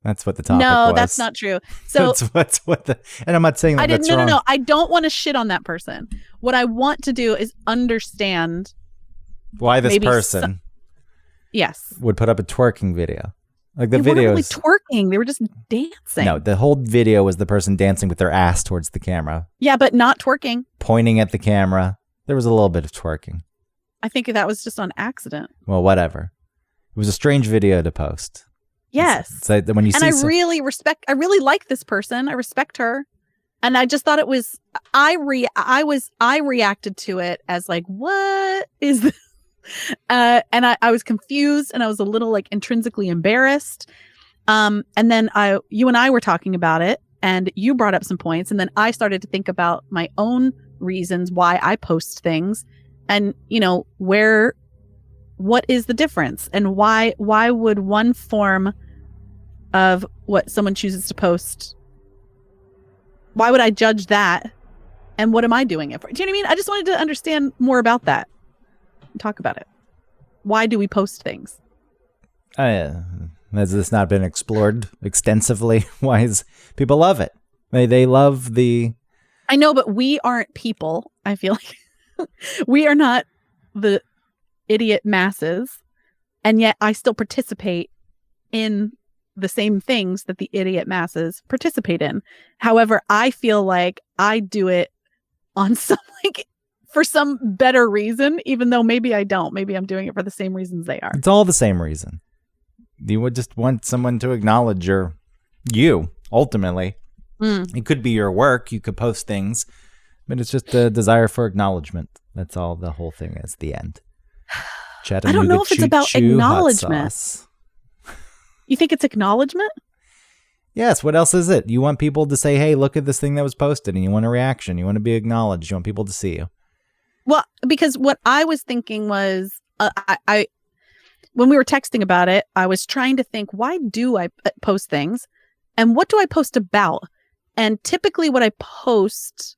That's what the topic was. No, that's not true. So that's what and I'm not saying that that's wrong. No. I don't want to shit on that person. What I want to do is understand why this person would put up a twerking video. Like the videos weren't really twerking, they were just dancing. No, the whole video was the person dancing with their ass towards the camera. Yeah, but not twerking. Pointing at the camera. There was a little bit of twerking. I think that was just on accident. Well, whatever. It was a strange video to post. Yes. It's like when you see I really like this person. I respect her. And I just thought it was I reacted to it as like, what is this? And I was confused and I was a little like intrinsically embarrassed. And then you and I were talking about it and you brought up some points and then I started to think about my own reasons why I post things and what is the difference and why would one form of what someone chooses to post, why would I judge that and what am I doing it for? Do you know what I mean? I just wanted to understand more about that and talk about it. Why do we post things? Has this not been explored extensively? Why is people love it? They love the... I know, but we aren't people. I feel like we are not the idiot masses. And yet I still participate in the same things that the idiot masses participate in. However, I feel like I do it on some for some better reason, even though maybe I don't. Maybe I'm doing it for the same reasons they are. It's all the same reason. You would just want someone to acknowledge you, ultimately. It could be your work. You could post things, but it's just a desire for acknowledgement. That's all the whole thing is, the end. I don't know if it's about acknowledgement. You think it's acknowledgement? Yes. What else is it? You want people to say, hey, look at this thing that was posted, and you want a reaction. You want to be acknowledged. You want people to see you. Well, because what I was thinking was, I when we were texting about it, I was trying to think, why do I post things? And what do I post about? And typically what I post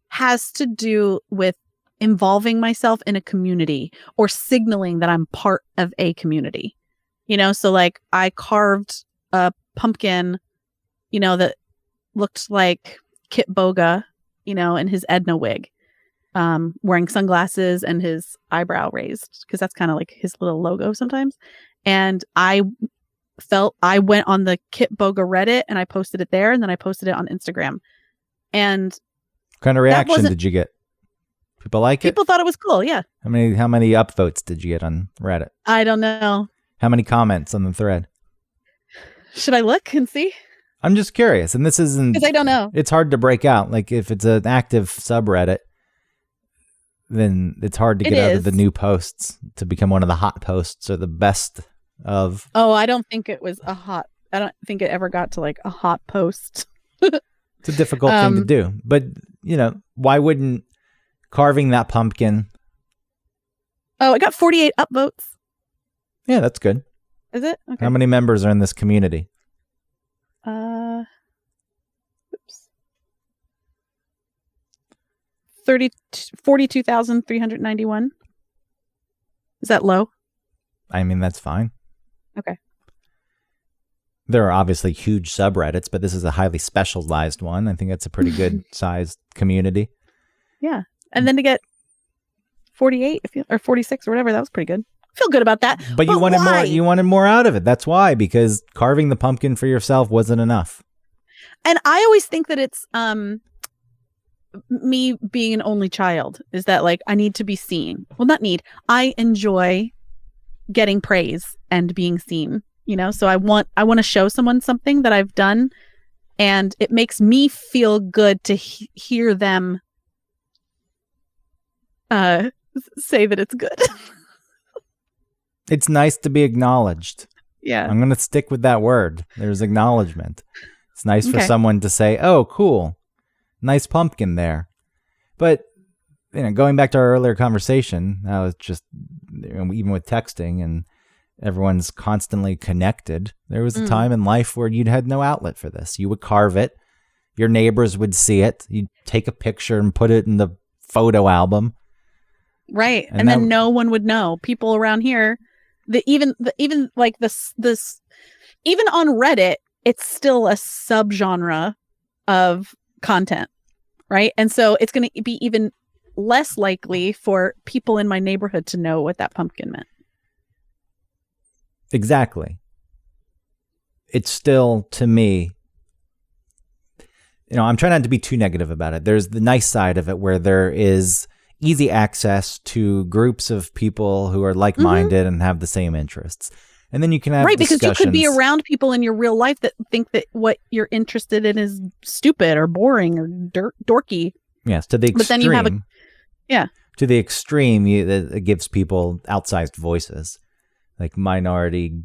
has to do with involving myself in a community or signaling that I'm part of a community. So like I carved a pumpkin, that looked like Kit Boga, in his Edna wig, wearing sunglasses and his eyebrow raised, because that's kind of like his little logo sometimes. And I went on the Kit Boga Reddit and I posted it there, and then I posted it on Instagram. And what kind of reaction did you get? People like it? People thought it was cool, yeah. How many upvotes did you get on Reddit? I don't know. How many comments on the thread? Should I look and see? I'm just curious. And this isn't... Because I don't know. It's hard to break out. Like, if it's an active subreddit, then it's hard to get out of the new posts to become one of the hot posts or the best of... Oh, I don't think it was I don't think it ever got to like a hot post. It's a difficult thing to do. But, why wouldn't carving that pumpkin... Oh, it got 48 upvotes. Yeah, that's good. Is it? Okay. How many members are in this community? Oops. 42,391. Is that low? I mean, that's fine. Okay. There are obviously huge subreddits, but this is a highly specialized one. I think that's a pretty good sized community. Yeah. And then to get 48 or 46 or whatever, that was pretty good. Feel good about that. But you wanted more. You wanted more out of it. That's why, because carving the pumpkin for yourself wasn't enough. And I always think that it's me being an only child, is that like I need to be seen. Well, not need. I enjoy getting praise and being seen. So I want to show someone something that I've done, and it makes me feel good to hear them say that it's good. It's nice to be acknowledged. Yeah. I'm going to stick with that word. There's acknowledgement. It's nice for someone to say, oh, cool. Nice pumpkin there. But, going back to our earlier conversation, now it's just, even with texting and everyone's constantly connected, there was a time in life where you'd had no outlet for this. You would carve it. Your neighbors would see it. You'd take a picture and put it in the photo album. Right. And then no one would know. People around here, even like this, even on Reddit, it's still a subgenre of content, right? And so it's going to be even less likely for people in my neighborhood to know what that pumpkin meant. Exactly. It's still, to me, I'm trying not to be too negative about it. There's the nice side of it where there is easy access to groups of people who are like-minded and have the same interests. And then you can have discussions. Because you could be around people in your real life that think that what you're interested in is stupid or boring or dorky. Yes, to the extreme. But then you have to the extreme, it gives people outsized voices, like minority,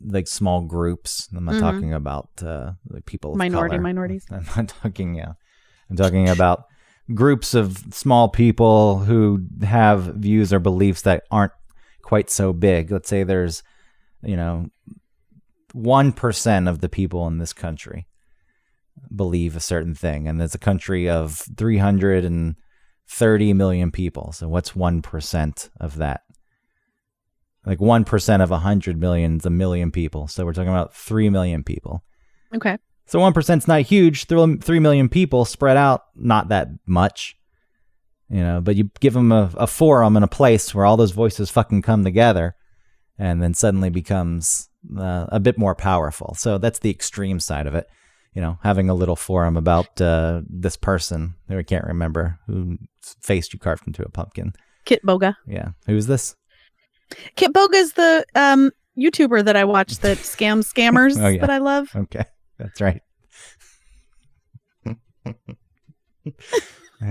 like small groups. I'm not talking about like people of color. Minorities. I'm not talking. I'm talking about groups of small people who have views or beliefs that aren't quite so big. Let's say there's 1% of the people in this country believe a certain thing, and there's a country of 330 million people. So what's 1% of that? Like 1% of 100 million is a million people. So we're talking about 3 million people. Okay. So 1% is not huge. 3 million people spread out, not that much. But you give them a forum and a place where all those voices fucking come together, and then suddenly becomes a bit more powerful. So that's the extreme side of it. Having a little forum about this person who I can't remember, whose face you carved into a pumpkin. Kit Boga. Yeah. Who is this? Kit Boga's the YouTuber that I watch that scams scammers that I love. Okay. That's right.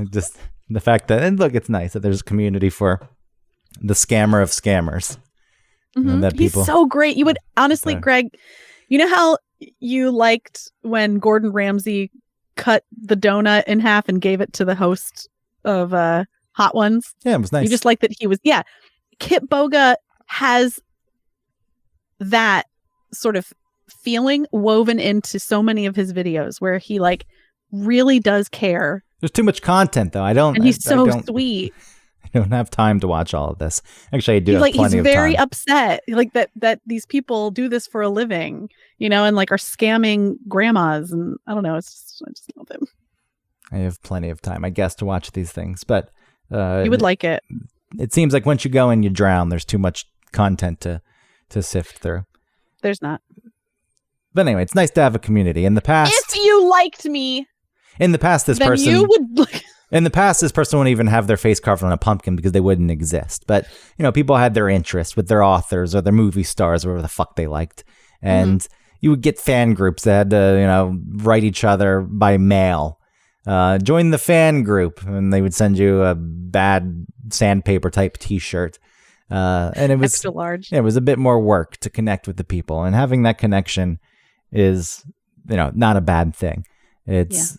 Just the fact that, and look, it's nice that there's a community for the scammer of scammers. That He's so great. You would honestly, Greg, you know how you liked when Gordon Ramsay cut the donut in half and gave it to the host of Hot Ones? Yeah, it was nice. You just like that he was, Kit Boga has that sort of feeling woven into so many of his videos where he like really does care. There's too much content though. And he's so sweet. I don't have time to watch all of this. Actually, I do have plenty of time. He's very upset, like that these people do this for a living, and like are scamming grandmas, and I don't know. I just love him. I have plenty of time, I guess, to watch these things, but you would like it. It seems like once you go in, you drown. There's too much content to sift through. There's not. But anyway, it's nice to have a community. In the past, if you liked me, in the past, this person you would. In the past, this person wouldn't even have their face carved on a pumpkin because they wouldn't exist. But, people had their interests with their authors or their movie stars or whatever the fuck they liked. And you would get fan groups that had to, write each other by mail. Join the fan group, and they would send you a bad sandpaper type T-shirt. And it was extra large. It was a bit more work to connect with the people. And having that connection is, not a bad thing. It's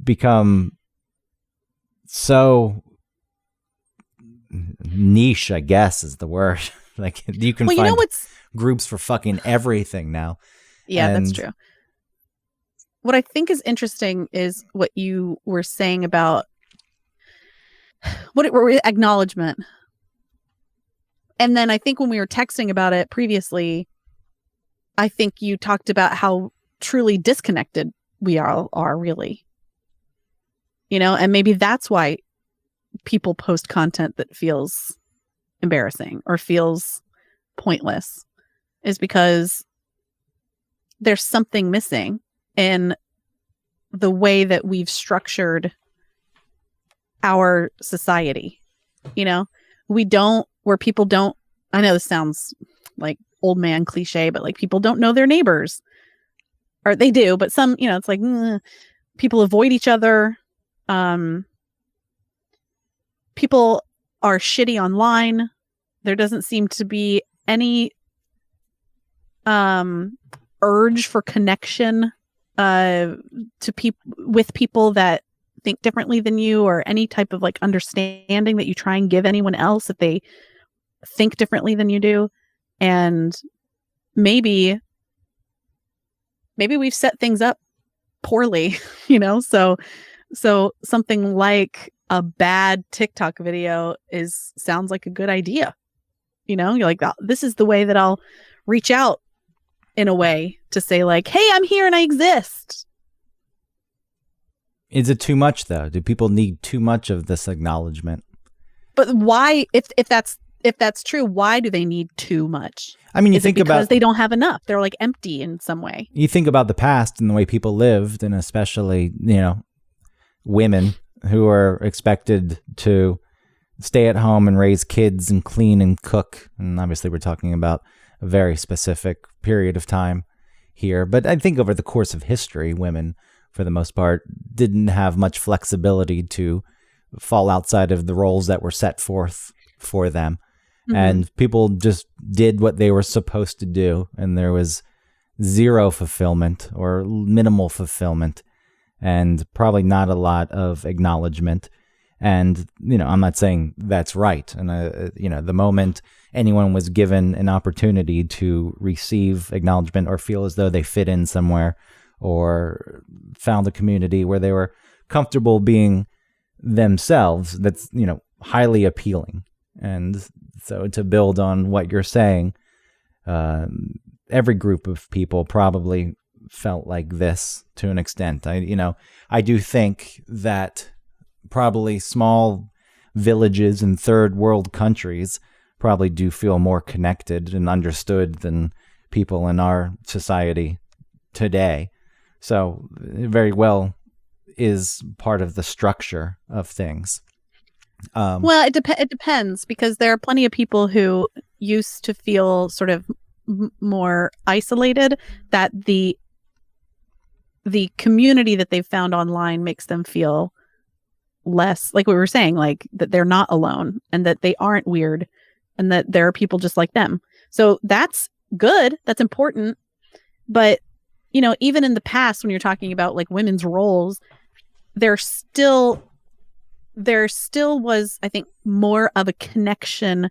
become so niche, I guess, is the word. Like you can find groups for fucking everything now. Yeah, that's true. What I think is interesting is what you were saying about acknowledgement. And then I think when we were texting about it previously, I think you talked about how truly disconnected we all are, really. And maybe that's why people post content that feels embarrassing or feels pointless, is because there's something missing in the way that we've structured our society. Where people don't, I know this sounds like old man cliche, but like people don't know their neighbors, or they do, but some, it's like people avoid each other. People are shitty online. There doesn't seem to be any urge for connection with people that think differently than you, or any type of like understanding that you try and give anyone else if they think differently than you do. And maybe we've set things up poorly, so something like a bad TikTok video sounds like a good idea. You're like, this is the way that I'll reach out in a way to say like, hey, I'm here and I exist. Is it too much though? Do people need too much of this acknowledgement? But why, if that's true, why do they need too much? I mean, because they don't have enough. They're like empty in some way. You think about the past and the way people lived, and especially, women who are expected to stay at home and raise kids and clean and cook. And obviously we're talking about a very specific period of time here. But I think over the course of history, women, for the most part, didn't have much flexibility to fall outside of the roles that were set forth for them. Mm-hmm. And people just did what they were supposed to do. And there was zero fulfillment or minimal fulfillment, and probably not a lot of acknowledgement. And, I'm not saying that's right. And, the moment anyone was given an opportunity to receive acknowledgement or feel as though they fit in somewhere, or found a community where they were comfortable being themselves, that's, highly appealing. And so to build on what you're saying, every group of people probably felt like this to an extent. I do think that probably small villages in third world countries probably do feel more connected and understood than people in our society today. So it very well is part of the structure of things. Well, it depends, because there are plenty of people who used to feel sort of more isolated, that the community that they've found online makes them feel less, like we were saying, like that they're not alone and that they aren't weird and that there are people just like them. So that's good. That's important. But, even in the past, when you're talking about like women's roles, there still was, I think, more of a connection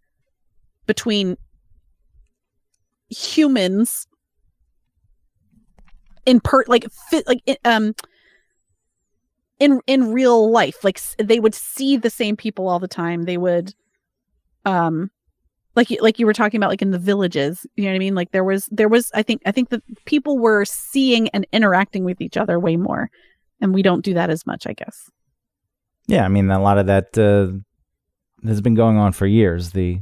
between humans in real life. Like they would see the same people all the time. They would, like you were talking about, like in the villages, you know what I mean? Like there was, I think that people were seeing and interacting with each other way more, and we don't do that as much, I guess. Yeah. I mean, a lot of that has been going on for years. The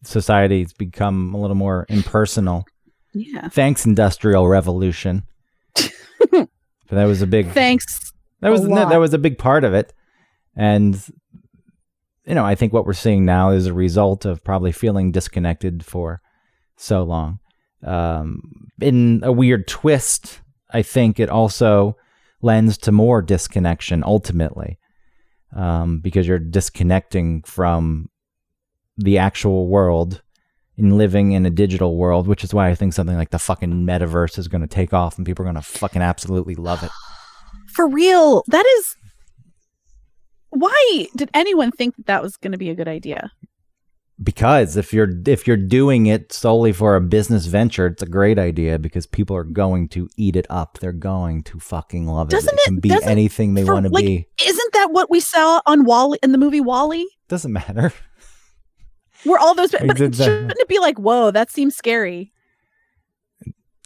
society's become a little more impersonal. Yeah. Thanks, Industrial Revolution. But that was a big thanks. That was a big part of it. And I think what we're seeing now is a result of probably feeling disconnected for so long. In a weird twist, I think it also lends to more disconnection ultimately, because you're disconnecting from the actual world and living in a digital world, which is why I think something like the fucking metaverse is going to take off and people are going to fucking absolutely love it. For real. That is... Why did anyone think that was going to be a good idea? Because if you're doing it solely for a business venture, it's a great idea because people are going to eat it up. They're going to fucking love it. It can be anything they want to be. Isn't that what we saw on WALL-E, in the movie WALL-E? Doesn't matter. Were all those, but shouldn't it be like, whoa, that seems scary?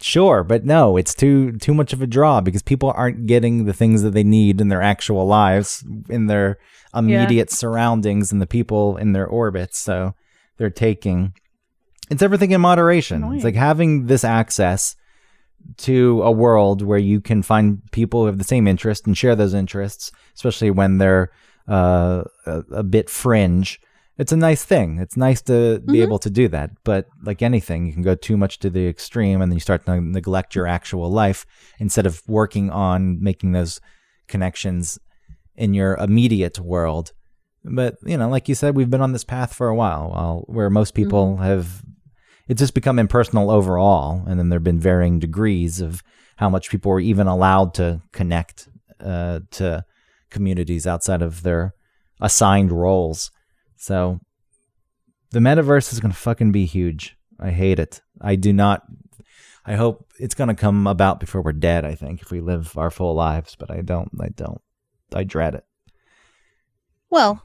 Sure, but no, it's too much of a draw because people aren't getting the things that they need in their actual lives, in their immediate surroundings, and the people in their orbits. So they're taking, it's everything in moderation. Annoying. It's like having this access to a world where you can find people who have the same interest and share those interests, especially when they're a bit fringe. It's a nice thing. It's nice to be able to do that. But like anything, you can go too much to the extreme and then you start to neglect your actual life instead of working on making those connections in your immediate world. But, like you said, we've been on this path for a while where most people have, it's just become impersonal overall. And then there have been varying degrees of how much people were even allowed to connect to communities outside of their assigned roles. So the metaverse is going to fucking be huge. I hate it. I hope it's going to come about before we're dead, I think, if we live our full lives, but I don't. I dread it. Well,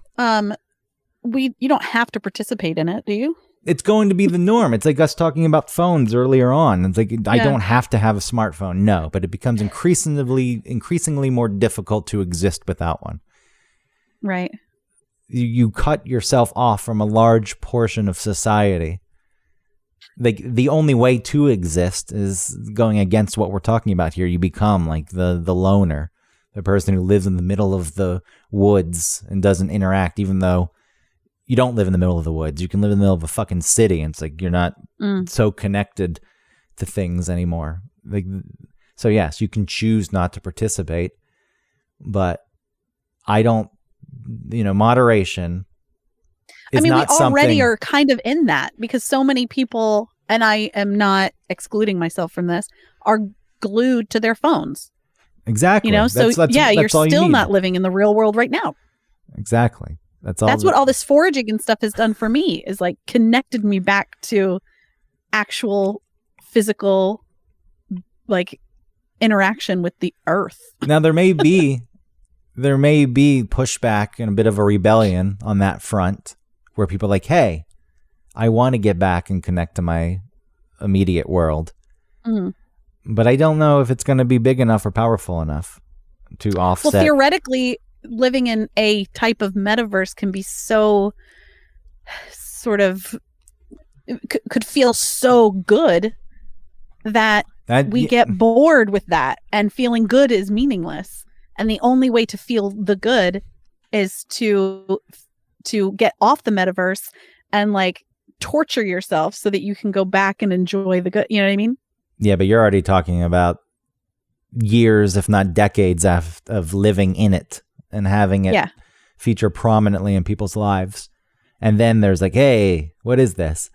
you don't have to participate in it, do you? It's going to be the norm. It's like us talking about phones earlier on. It's like, I don't have to have a smartphone. No, but it becomes increasingly more difficult to exist without one. Right. You cut yourself off from a large portion of society. Like the only way to exist is going against what we're talking about here. You become like the loner, the person who lives in the middle of the woods and doesn't interact, even though you don't live in the middle of the woods. You can live in the middle of a fucking city, and it's like you're not so connected to things anymore. Like, so yes, you can choose not to participate, but I don't. Moderation is not something. I mean, we already are kind of in that because so many people, and I am not excluding myself from this, are glued to their phones. Exactly. You're still not living in the real world right now. Exactly. That's what all this foraging and stuff has done for me, is like connected me back to actual physical, like, interaction with the earth. Now there may be pushback and a bit of a rebellion on that front where people are like, hey, I want to get back and connect to my immediate world. But I don't know if it's going to be big enough or powerful enough to offset. Well, theoretically, living in a type of metaverse can be so sort of could feel so good that we get bored with that, and feeling good is meaningless. And the only way to feel the good is to get off the metaverse and like torture yourself so that you can go back and enjoy the good. You know what I mean? Yeah, but you're already talking about years, if not decades, of living in it and having it feature prominently in people's lives. And then there's like, hey, what is this?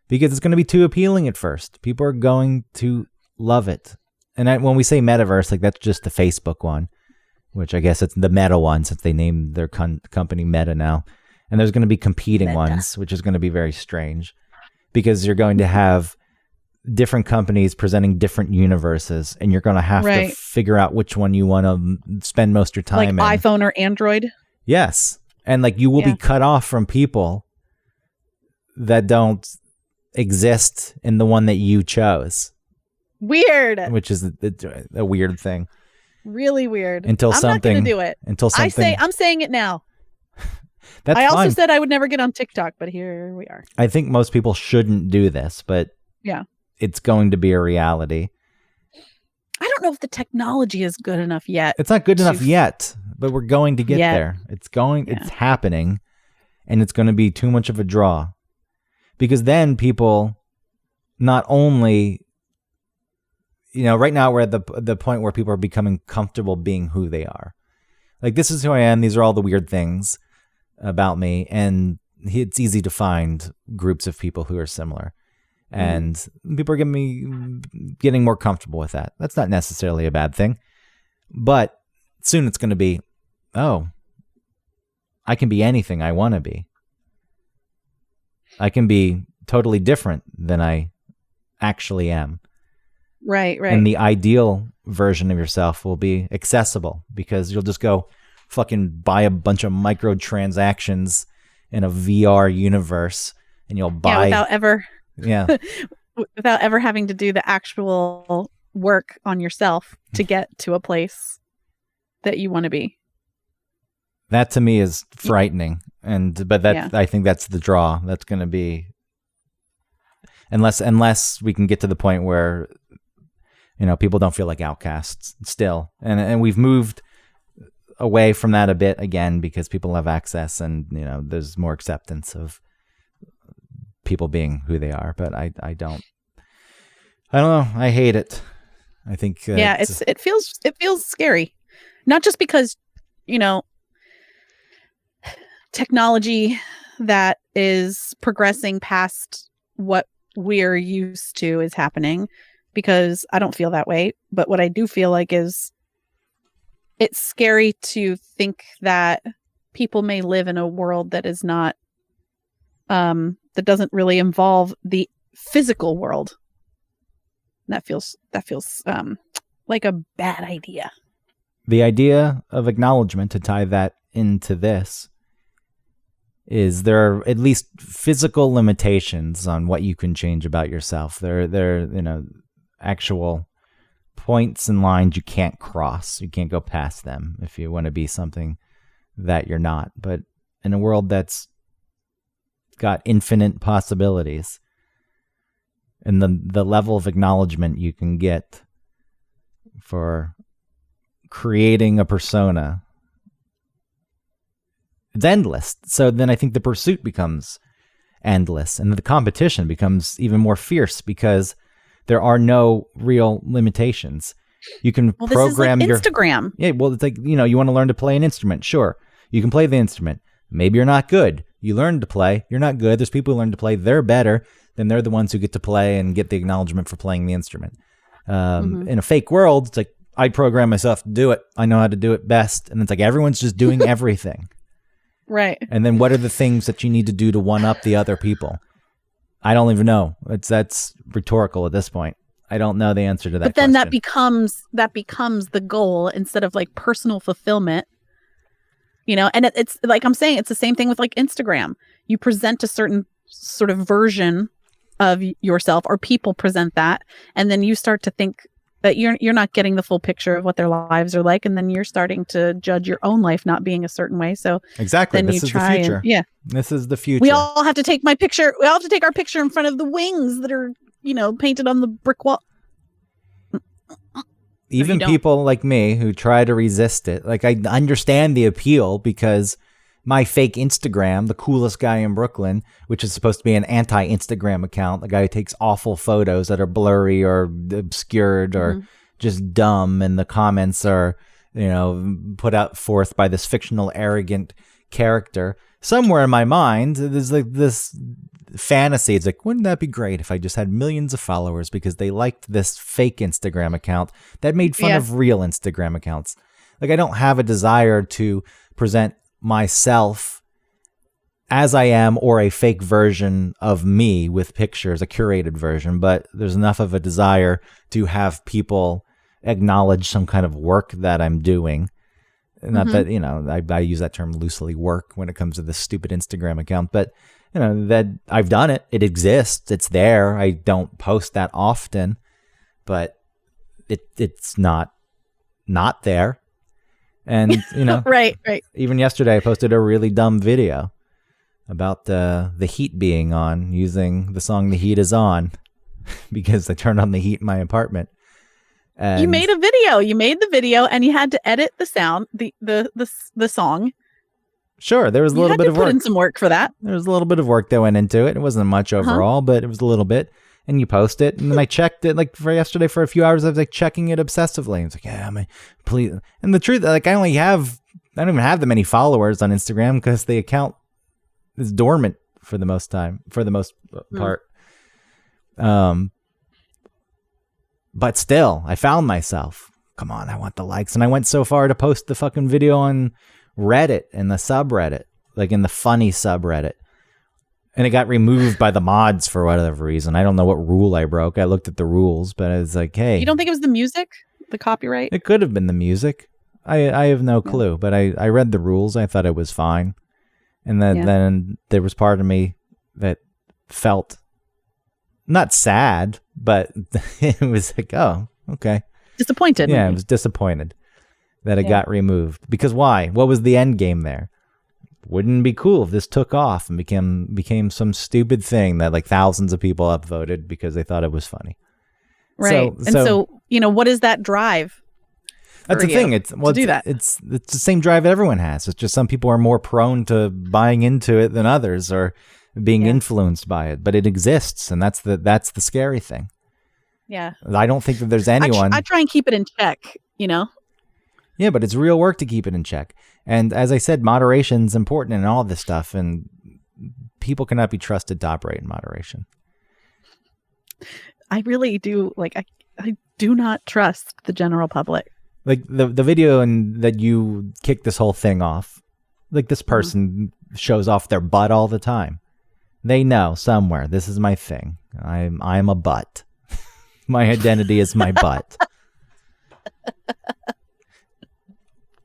Because it's going to be too appealing at first. People are going to love it. And when we say metaverse, like that's just the Facebook one, which I guess it's the Meta one since they named their company Meta now. And there's going to be competing ones, which is going to be very strange because you're going to have different companies presenting different universes, and you're going to have to figure out which one you want to spend most of your time in. Like iPhone or Android? Yes. And like you will be cut off from people that don't exist in the one that you chose. Weird. Which is a weird thing. Really weird. I'm not going to do it. I'm saying it now. That's I also fine. said I would never get on TikTok, but here we are. I think most people shouldn't do this, but it's going to be a reality. I don't know if the technology is good enough yet. It's not good enough yet, but we're going to get there. It's happening, and it's going to be too much of a draw. Because then people not only, right now we're at the point where people are becoming comfortable being who they are. Like, this is who I am. These are all the weird things about me. And it's easy to find groups of people who are similar. And people are getting more comfortable with that. That's not necessarily a bad thing. But soon it's going to be, oh, I can be anything I want to be. I can be totally different than I actually am. Right. And the ideal version of yourself will be accessible because you'll just go fucking buy a bunch of microtransactions in a VR universe and you'll buy... without ever having to do the actual work on yourself to get to a place that you want to be. That to me is frightening. I think that's the draw. That's going to be, unless we can get to the point where, people don't feel like outcasts still. And we've moved away from that a bit again because people have access and, there's more acceptance of people being who they are. But I don't know. I hate it. I think. It feels scary. Not just because, technology that is progressing past what we're used to is happening, because I don't feel that way. But what I do feel like is it's scary to think that people may live in a world that is not, that doesn't really involve the physical world. That feels like a bad idea. The idea of acknowledgement, to tie that into this, is there are at least physical limitations on what you can change about yourself. There actual points and lines you can't cross. You can't go past them if you want to be something that you're not. But in a world that's got infinite possibilities, and the level of acknowledgement you can get for creating a persona, it's endless. So then I think the pursuit becomes endless and the competition becomes even more fierce because there are no real limitations. You can program this is like Instagram. Yeah, well, it's like, you want to learn to play an instrument. Sure, you can play the instrument. Maybe you're not good. You learn to play. You're not good. There's people who learn to play. They're better. Then they're the ones who get to play and get the acknowledgement for playing the instrument. In a fake world, it's like, I program myself to do it. I know how to do it best. And it's like everyone's just doing everything. Right. And then what are the things that you need to do to one up the other people? I don't even know. That's rhetorical at this point. I don't know the answer to that. But then question. that becomes the goal instead of like personal fulfillment. And it's like I'm saying, it's the same thing with like Instagram. You present a certain sort of version of yourself, or people present that, and then you start to think that you're not getting the full picture of what their lives are like, and then you're starting to judge your own life not being a certain way. So exactly, then this is the future. This is the future. We all have to take my picture. We all have to take our picture in front of the wings that are painted on the brick wall. Even people like me who try to resist it, like I understand the appeal because my fake Instagram, the coolest guy in Brooklyn, which is supposed to be an anti-Instagram account, the guy who takes awful photos that are blurry or obscured or just dumb, and the comments are, put out forth by this fictional, arrogant character. Somewhere in my mind, there's like this fantasy. It's like, wouldn't that be great if I just had millions of followers because they liked this fake Instagram account that made fun of real Instagram accounts? Like, I don't have a desire to present myself as I am, or a fake version of me with pictures, a curated version, but there's enough of a desire to have people acknowledge some kind of work that I'm doing. Not that, I use that term loosely, work, when it comes to this stupid Instagram account, but that I've done it. It exists. It's there. I don't post that often, but it's not there. And, right. Even yesterday I posted a really dumb video about the heat being on, using the song "The Heat Is On" because I turned on the heat in my apartment. And you made a video. You made the video, and you had to edit the sound, the song. Sure, there was a little bit of work. Put in some work for that. There was a little bit of work that went into it. It wasn't much overall, but it was a little bit. And you post it, and then I checked it like for yesterday for a few hours. I was like checking it obsessively. It's like, please. And the truth, like I don't even have that many followers on Instagram because the account is dormant for the most part. But still, I found myself. Come on, I want the likes, and I went so far to post the fucking video on Reddit and the subreddit, like in the funny subreddit. And it got removed by the mods for whatever reason. I don't know what rule I broke. I looked at the rules, but it's like, hey. You don't think it was the music? The copyright? It could have been the music. I have no clue, but I read the rules. I thought it was fine. And then there was part of me that felt not sad, but it was like, oh, okay. Disappointed. Yeah, I was disappointed that it got removed. Because why? What was the end game there? Wouldn't it be cool if this took off and became some stupid thing that like thousands of people upvoted because they thought it was funny? Right. So what is that drive? That's the thing. It's the same drive everyone has. It's just some people are more prone to buying into it than others, or being influenced by it. But it exists, and that's the scary thing. Yeah. I don't think that there's anyone. I try and keep it in check. Yeah, but it's real work to keep it in check. And as I said, moderation's important in all this stuff, and people cannot be trusted to operate in moderation. I really do. Like, I do not trust the general public. Like the video that you kicked this whole thing off, like this person shows off their butt all the time. They know somewhere, this is my thing. I'm a butt. My identity is my butt.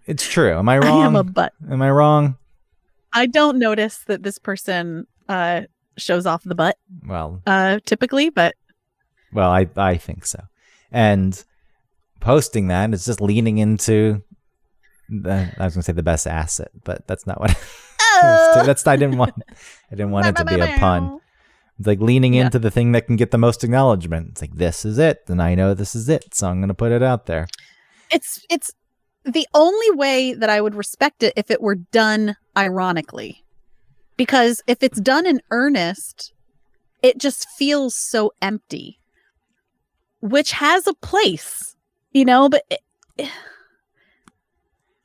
It's true. Am I wrong? I am a butt. Am I wrong? I don't notice that this person shows off the butt. Well, typically, but well, I think so. And posting that is just leaning into I was gonna say the best asset, but that's not what. I didn't want it to be a pun. It's like leaning into the thing that can get the most acknowledgement. It's like, this is it, and I know this is it, so I'm gonna put it out there. It's the only way that I would respect it if it were done ironically, because if it's done in earnest, it just feels so empty, which has a place, but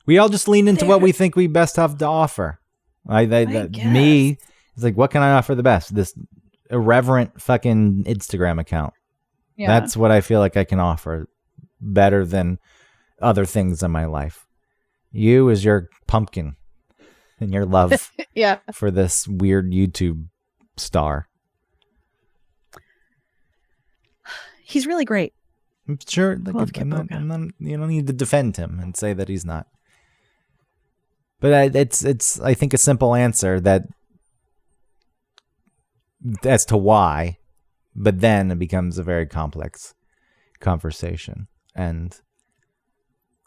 we all just lean into what we think we best have to offer. Me, it's like, what can I offer the best? This irreverent fucking Instagram account. Yeah. That's what I feel like I can offer better than other things in my life. You is your pumpkin and your love for this weird YouTube star. He's really great. I'm sure. Like, I'm not, you don't need to defend him and say that he's not. But it's I think a simple answer that as to why, but then it becomes a very complex conversation, and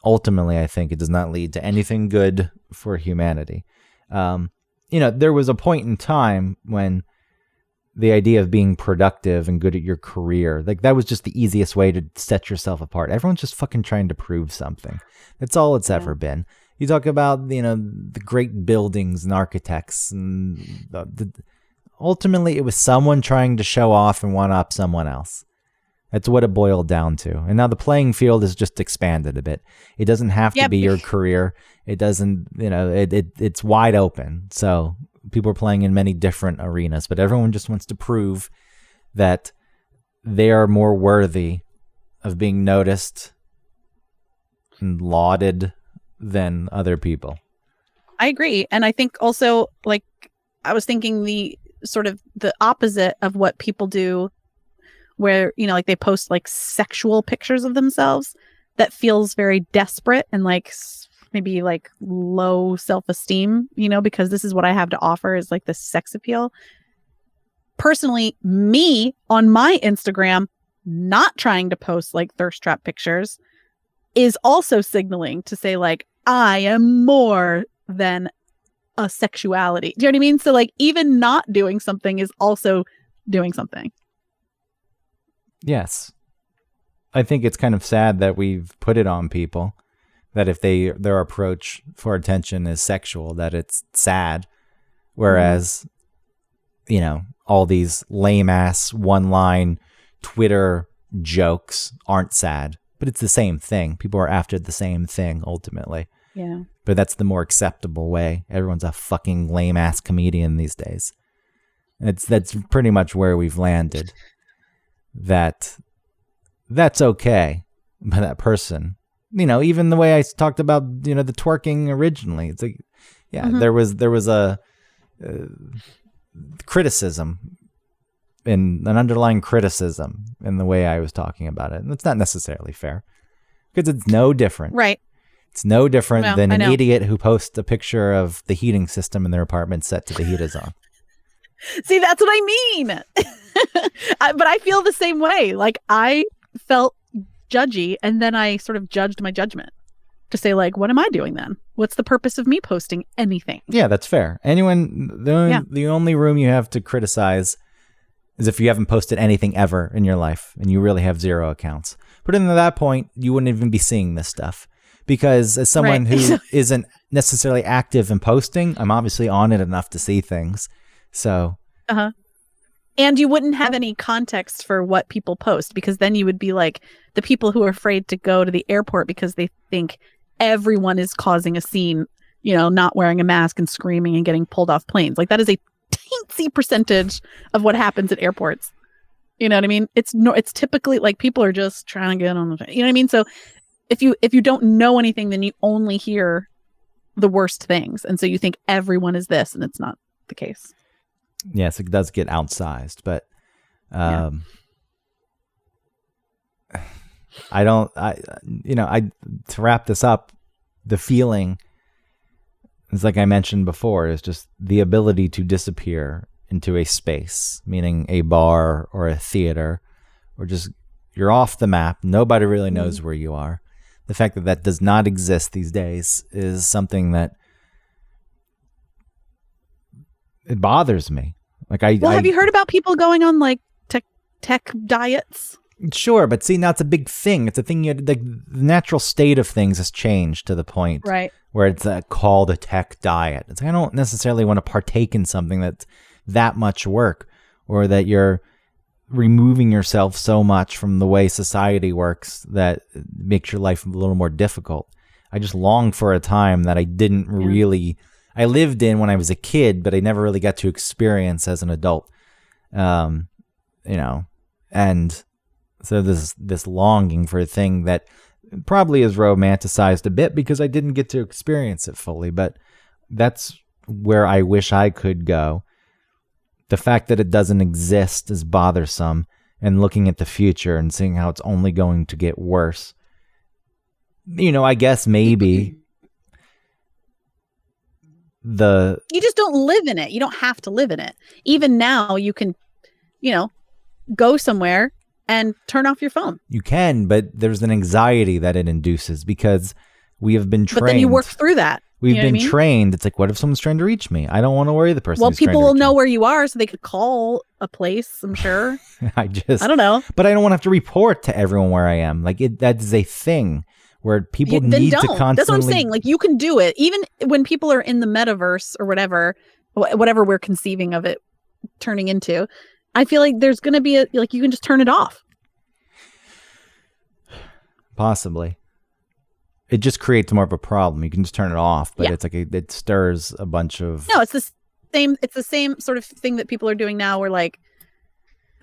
ultimately I think it does not lead to anything good for humanity. There was a point in time when the idea of being productive and good at your career, like that was just the easiest way to set yourself apart. Everyone's just fucking trying to prove something. That's all it's ever been. You talk about, the great buildings and architects, and ultimately it was someone trying to show off and one up someone else. That's what it boiled down to. And now the playing field is just expanded a bit. It doesn't have to be your career. It doesn't, it's wide open. So people are playing in many different arenas, but everyone just wants to prove that they are more worthy of being noticed and lauded than other people. I agree. And I think also, like, I was thinking the sort of the opposite of what people do, where, you know, like they post like sexual pictures of themselves that feels very desperate and like maybe like low self-esteem, you know, because this is what I have to offer is like the sex appeal. Personally, me on my Instagram, not trying to post like thirst trap pictures is also signaling to say like, I am more than a sexuality. Do you know what I mean? So like even not doing something is also doing something. Yes. I think it's kind of sad that we've put it on people that if their approach for attention is sexual, that it's sad. Whereas, you know, all these lame ass one-line Twitter jokes aren't sad, but it's the same thing. People are after the same thing ultimately. Yeah. But that's the more acceptable way. Everyone's a fucking lame ass comedian these days. That's pretty much where we've landed. That's okay. But that person, you know, even the way I talked about, you know, the twerking originally, it's like, yeah, there was a criticism, in an underlying criticism in the way I was talking about it. And it's not necessarily fair because it's no different. Right. It's no different than an idiot who posts a picture of the heating system in their apartment set to the heat is on. See, that's what I mean. But I feel the same way. Like I felt judgy and then I sort of judged my judgment to say like, what am I doing then? What's the purpose of me posting anything? Yeah, that's fair. The only room you have to criticize is if you haven't posted anything ever in your life and you really have 0 accounts. But at that point, you wouldn't even be seeing this stuff. Because as someone who isn't necessarily active in posting, I'm obviously on it enough to see things. So. And you wouldn't have any context for what people post, because then you would be like the people who are afraid to go to the airport because they think everyone is causing a scene, you know, not wearing a mask and screaming and getting pulled off planes. Like that is a teensy percentage of what happens at airports. You know what I mean? It's typically like people are just trying to get on the, you know what I mean? So if you don't know anything, then you only hear the worst things. And so you think everyone is this, and it's not the case. Yes, it does get outsized, but to wrap this up, the feeling is like I mentioned before, is just the ability to disappear into a space, meaning a bar or a theater, or just you're off the map. Nobody really knows where you are. The fact that that does not exist these days is something that it bothers me. Like have you heard about people going on like tech diets? Sure, but see, now it's a big thing. It's a thing. The natural state of things has changed to the point where it's called a tech diet. It's like I don't necessarily want to partake in something that's that much work, or that you're removing yourself so much from the way society works that makes your life a little more difficult. I just long for a time that I didn't really, I lived in when I was a kid, but I never really got to experience as an adult. And so this longing for a thing that probably is romanticized a bit because I didn't get to experience it fully, but that's where I wish I could go. The fact that it doesn't exist is bothersome, and looking at the future and seeing how it's only going to get worse. You know, I guess maybe you just don't live in it. You don't have to live in it. Even now you can, go somewhere and turn off your phone. You can, but there's an anxiety that it induces because we have been trained. But then you work through that. We've been trained. It's like, what if someone's trying to reach me? I don't want to worry the person. Well, people will know where you are, so they could call a place, I'm sure. I don't know. But I don't want to have to report to everyone where I am. Like that is a thing where people need to constantly. That's what I'm saying. Like you can do it. Even when people are in the metaverse or whatever we're conceiving of it turning into, I feel like there's going to be you can just turn it off. Possibly. It just creates more of a problem. You can just turn it off, but it's like it stirs a bunch of. No, it's the same. It's the same sort of thing that people are doing now. Where like,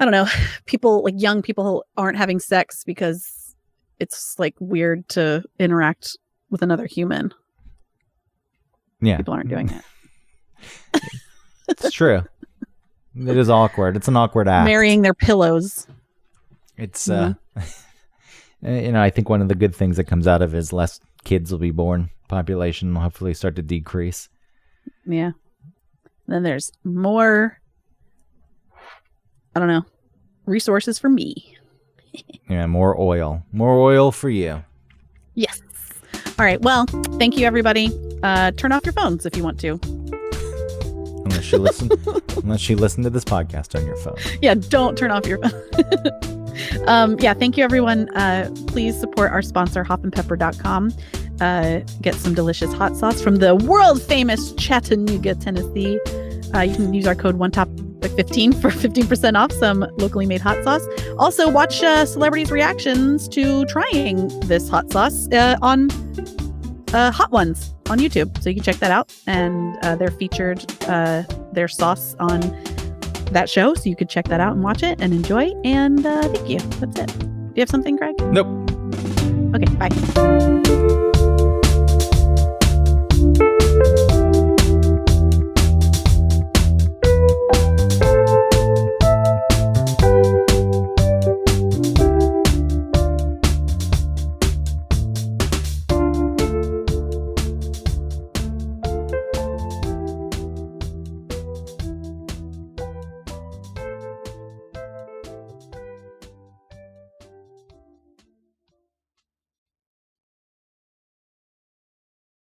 I don't know, people like young people aren't having sex because it's like weird to interact with another human. Yeah, people aren't doing it. It's true. It is awkward. It's an awkward act. Marrying their pillows. It's, I think one of the good things that comes out of it is less kids will be born. Population will hopefully start to decrease. Yeah. Then there's more, I don't know, resources for me. Yeah, more oil. More oil for you. Yes. All right. Well, thank you, everybody. Turn off your phones if you want to. Unless you listen to this podcast on your phone. Yeah, don't turn off your phone. Thank you, everyone. Please support our sponsor, hopandpepper.com. Get some delicious hot sauce from the world famous Chattanooga, Tennessee. You can use our code OneTopic15 for 15% off some locally made hot sauce. Also, watch celebrities' reactions to trying this hot sauce on Hot Ones on YouTube. So you can check that out. And they're featured their sauce on that show. So you could check that out and watch it and enjoy. And thank you. That's it. Do you have something, Greg? Nope. Okay, bye.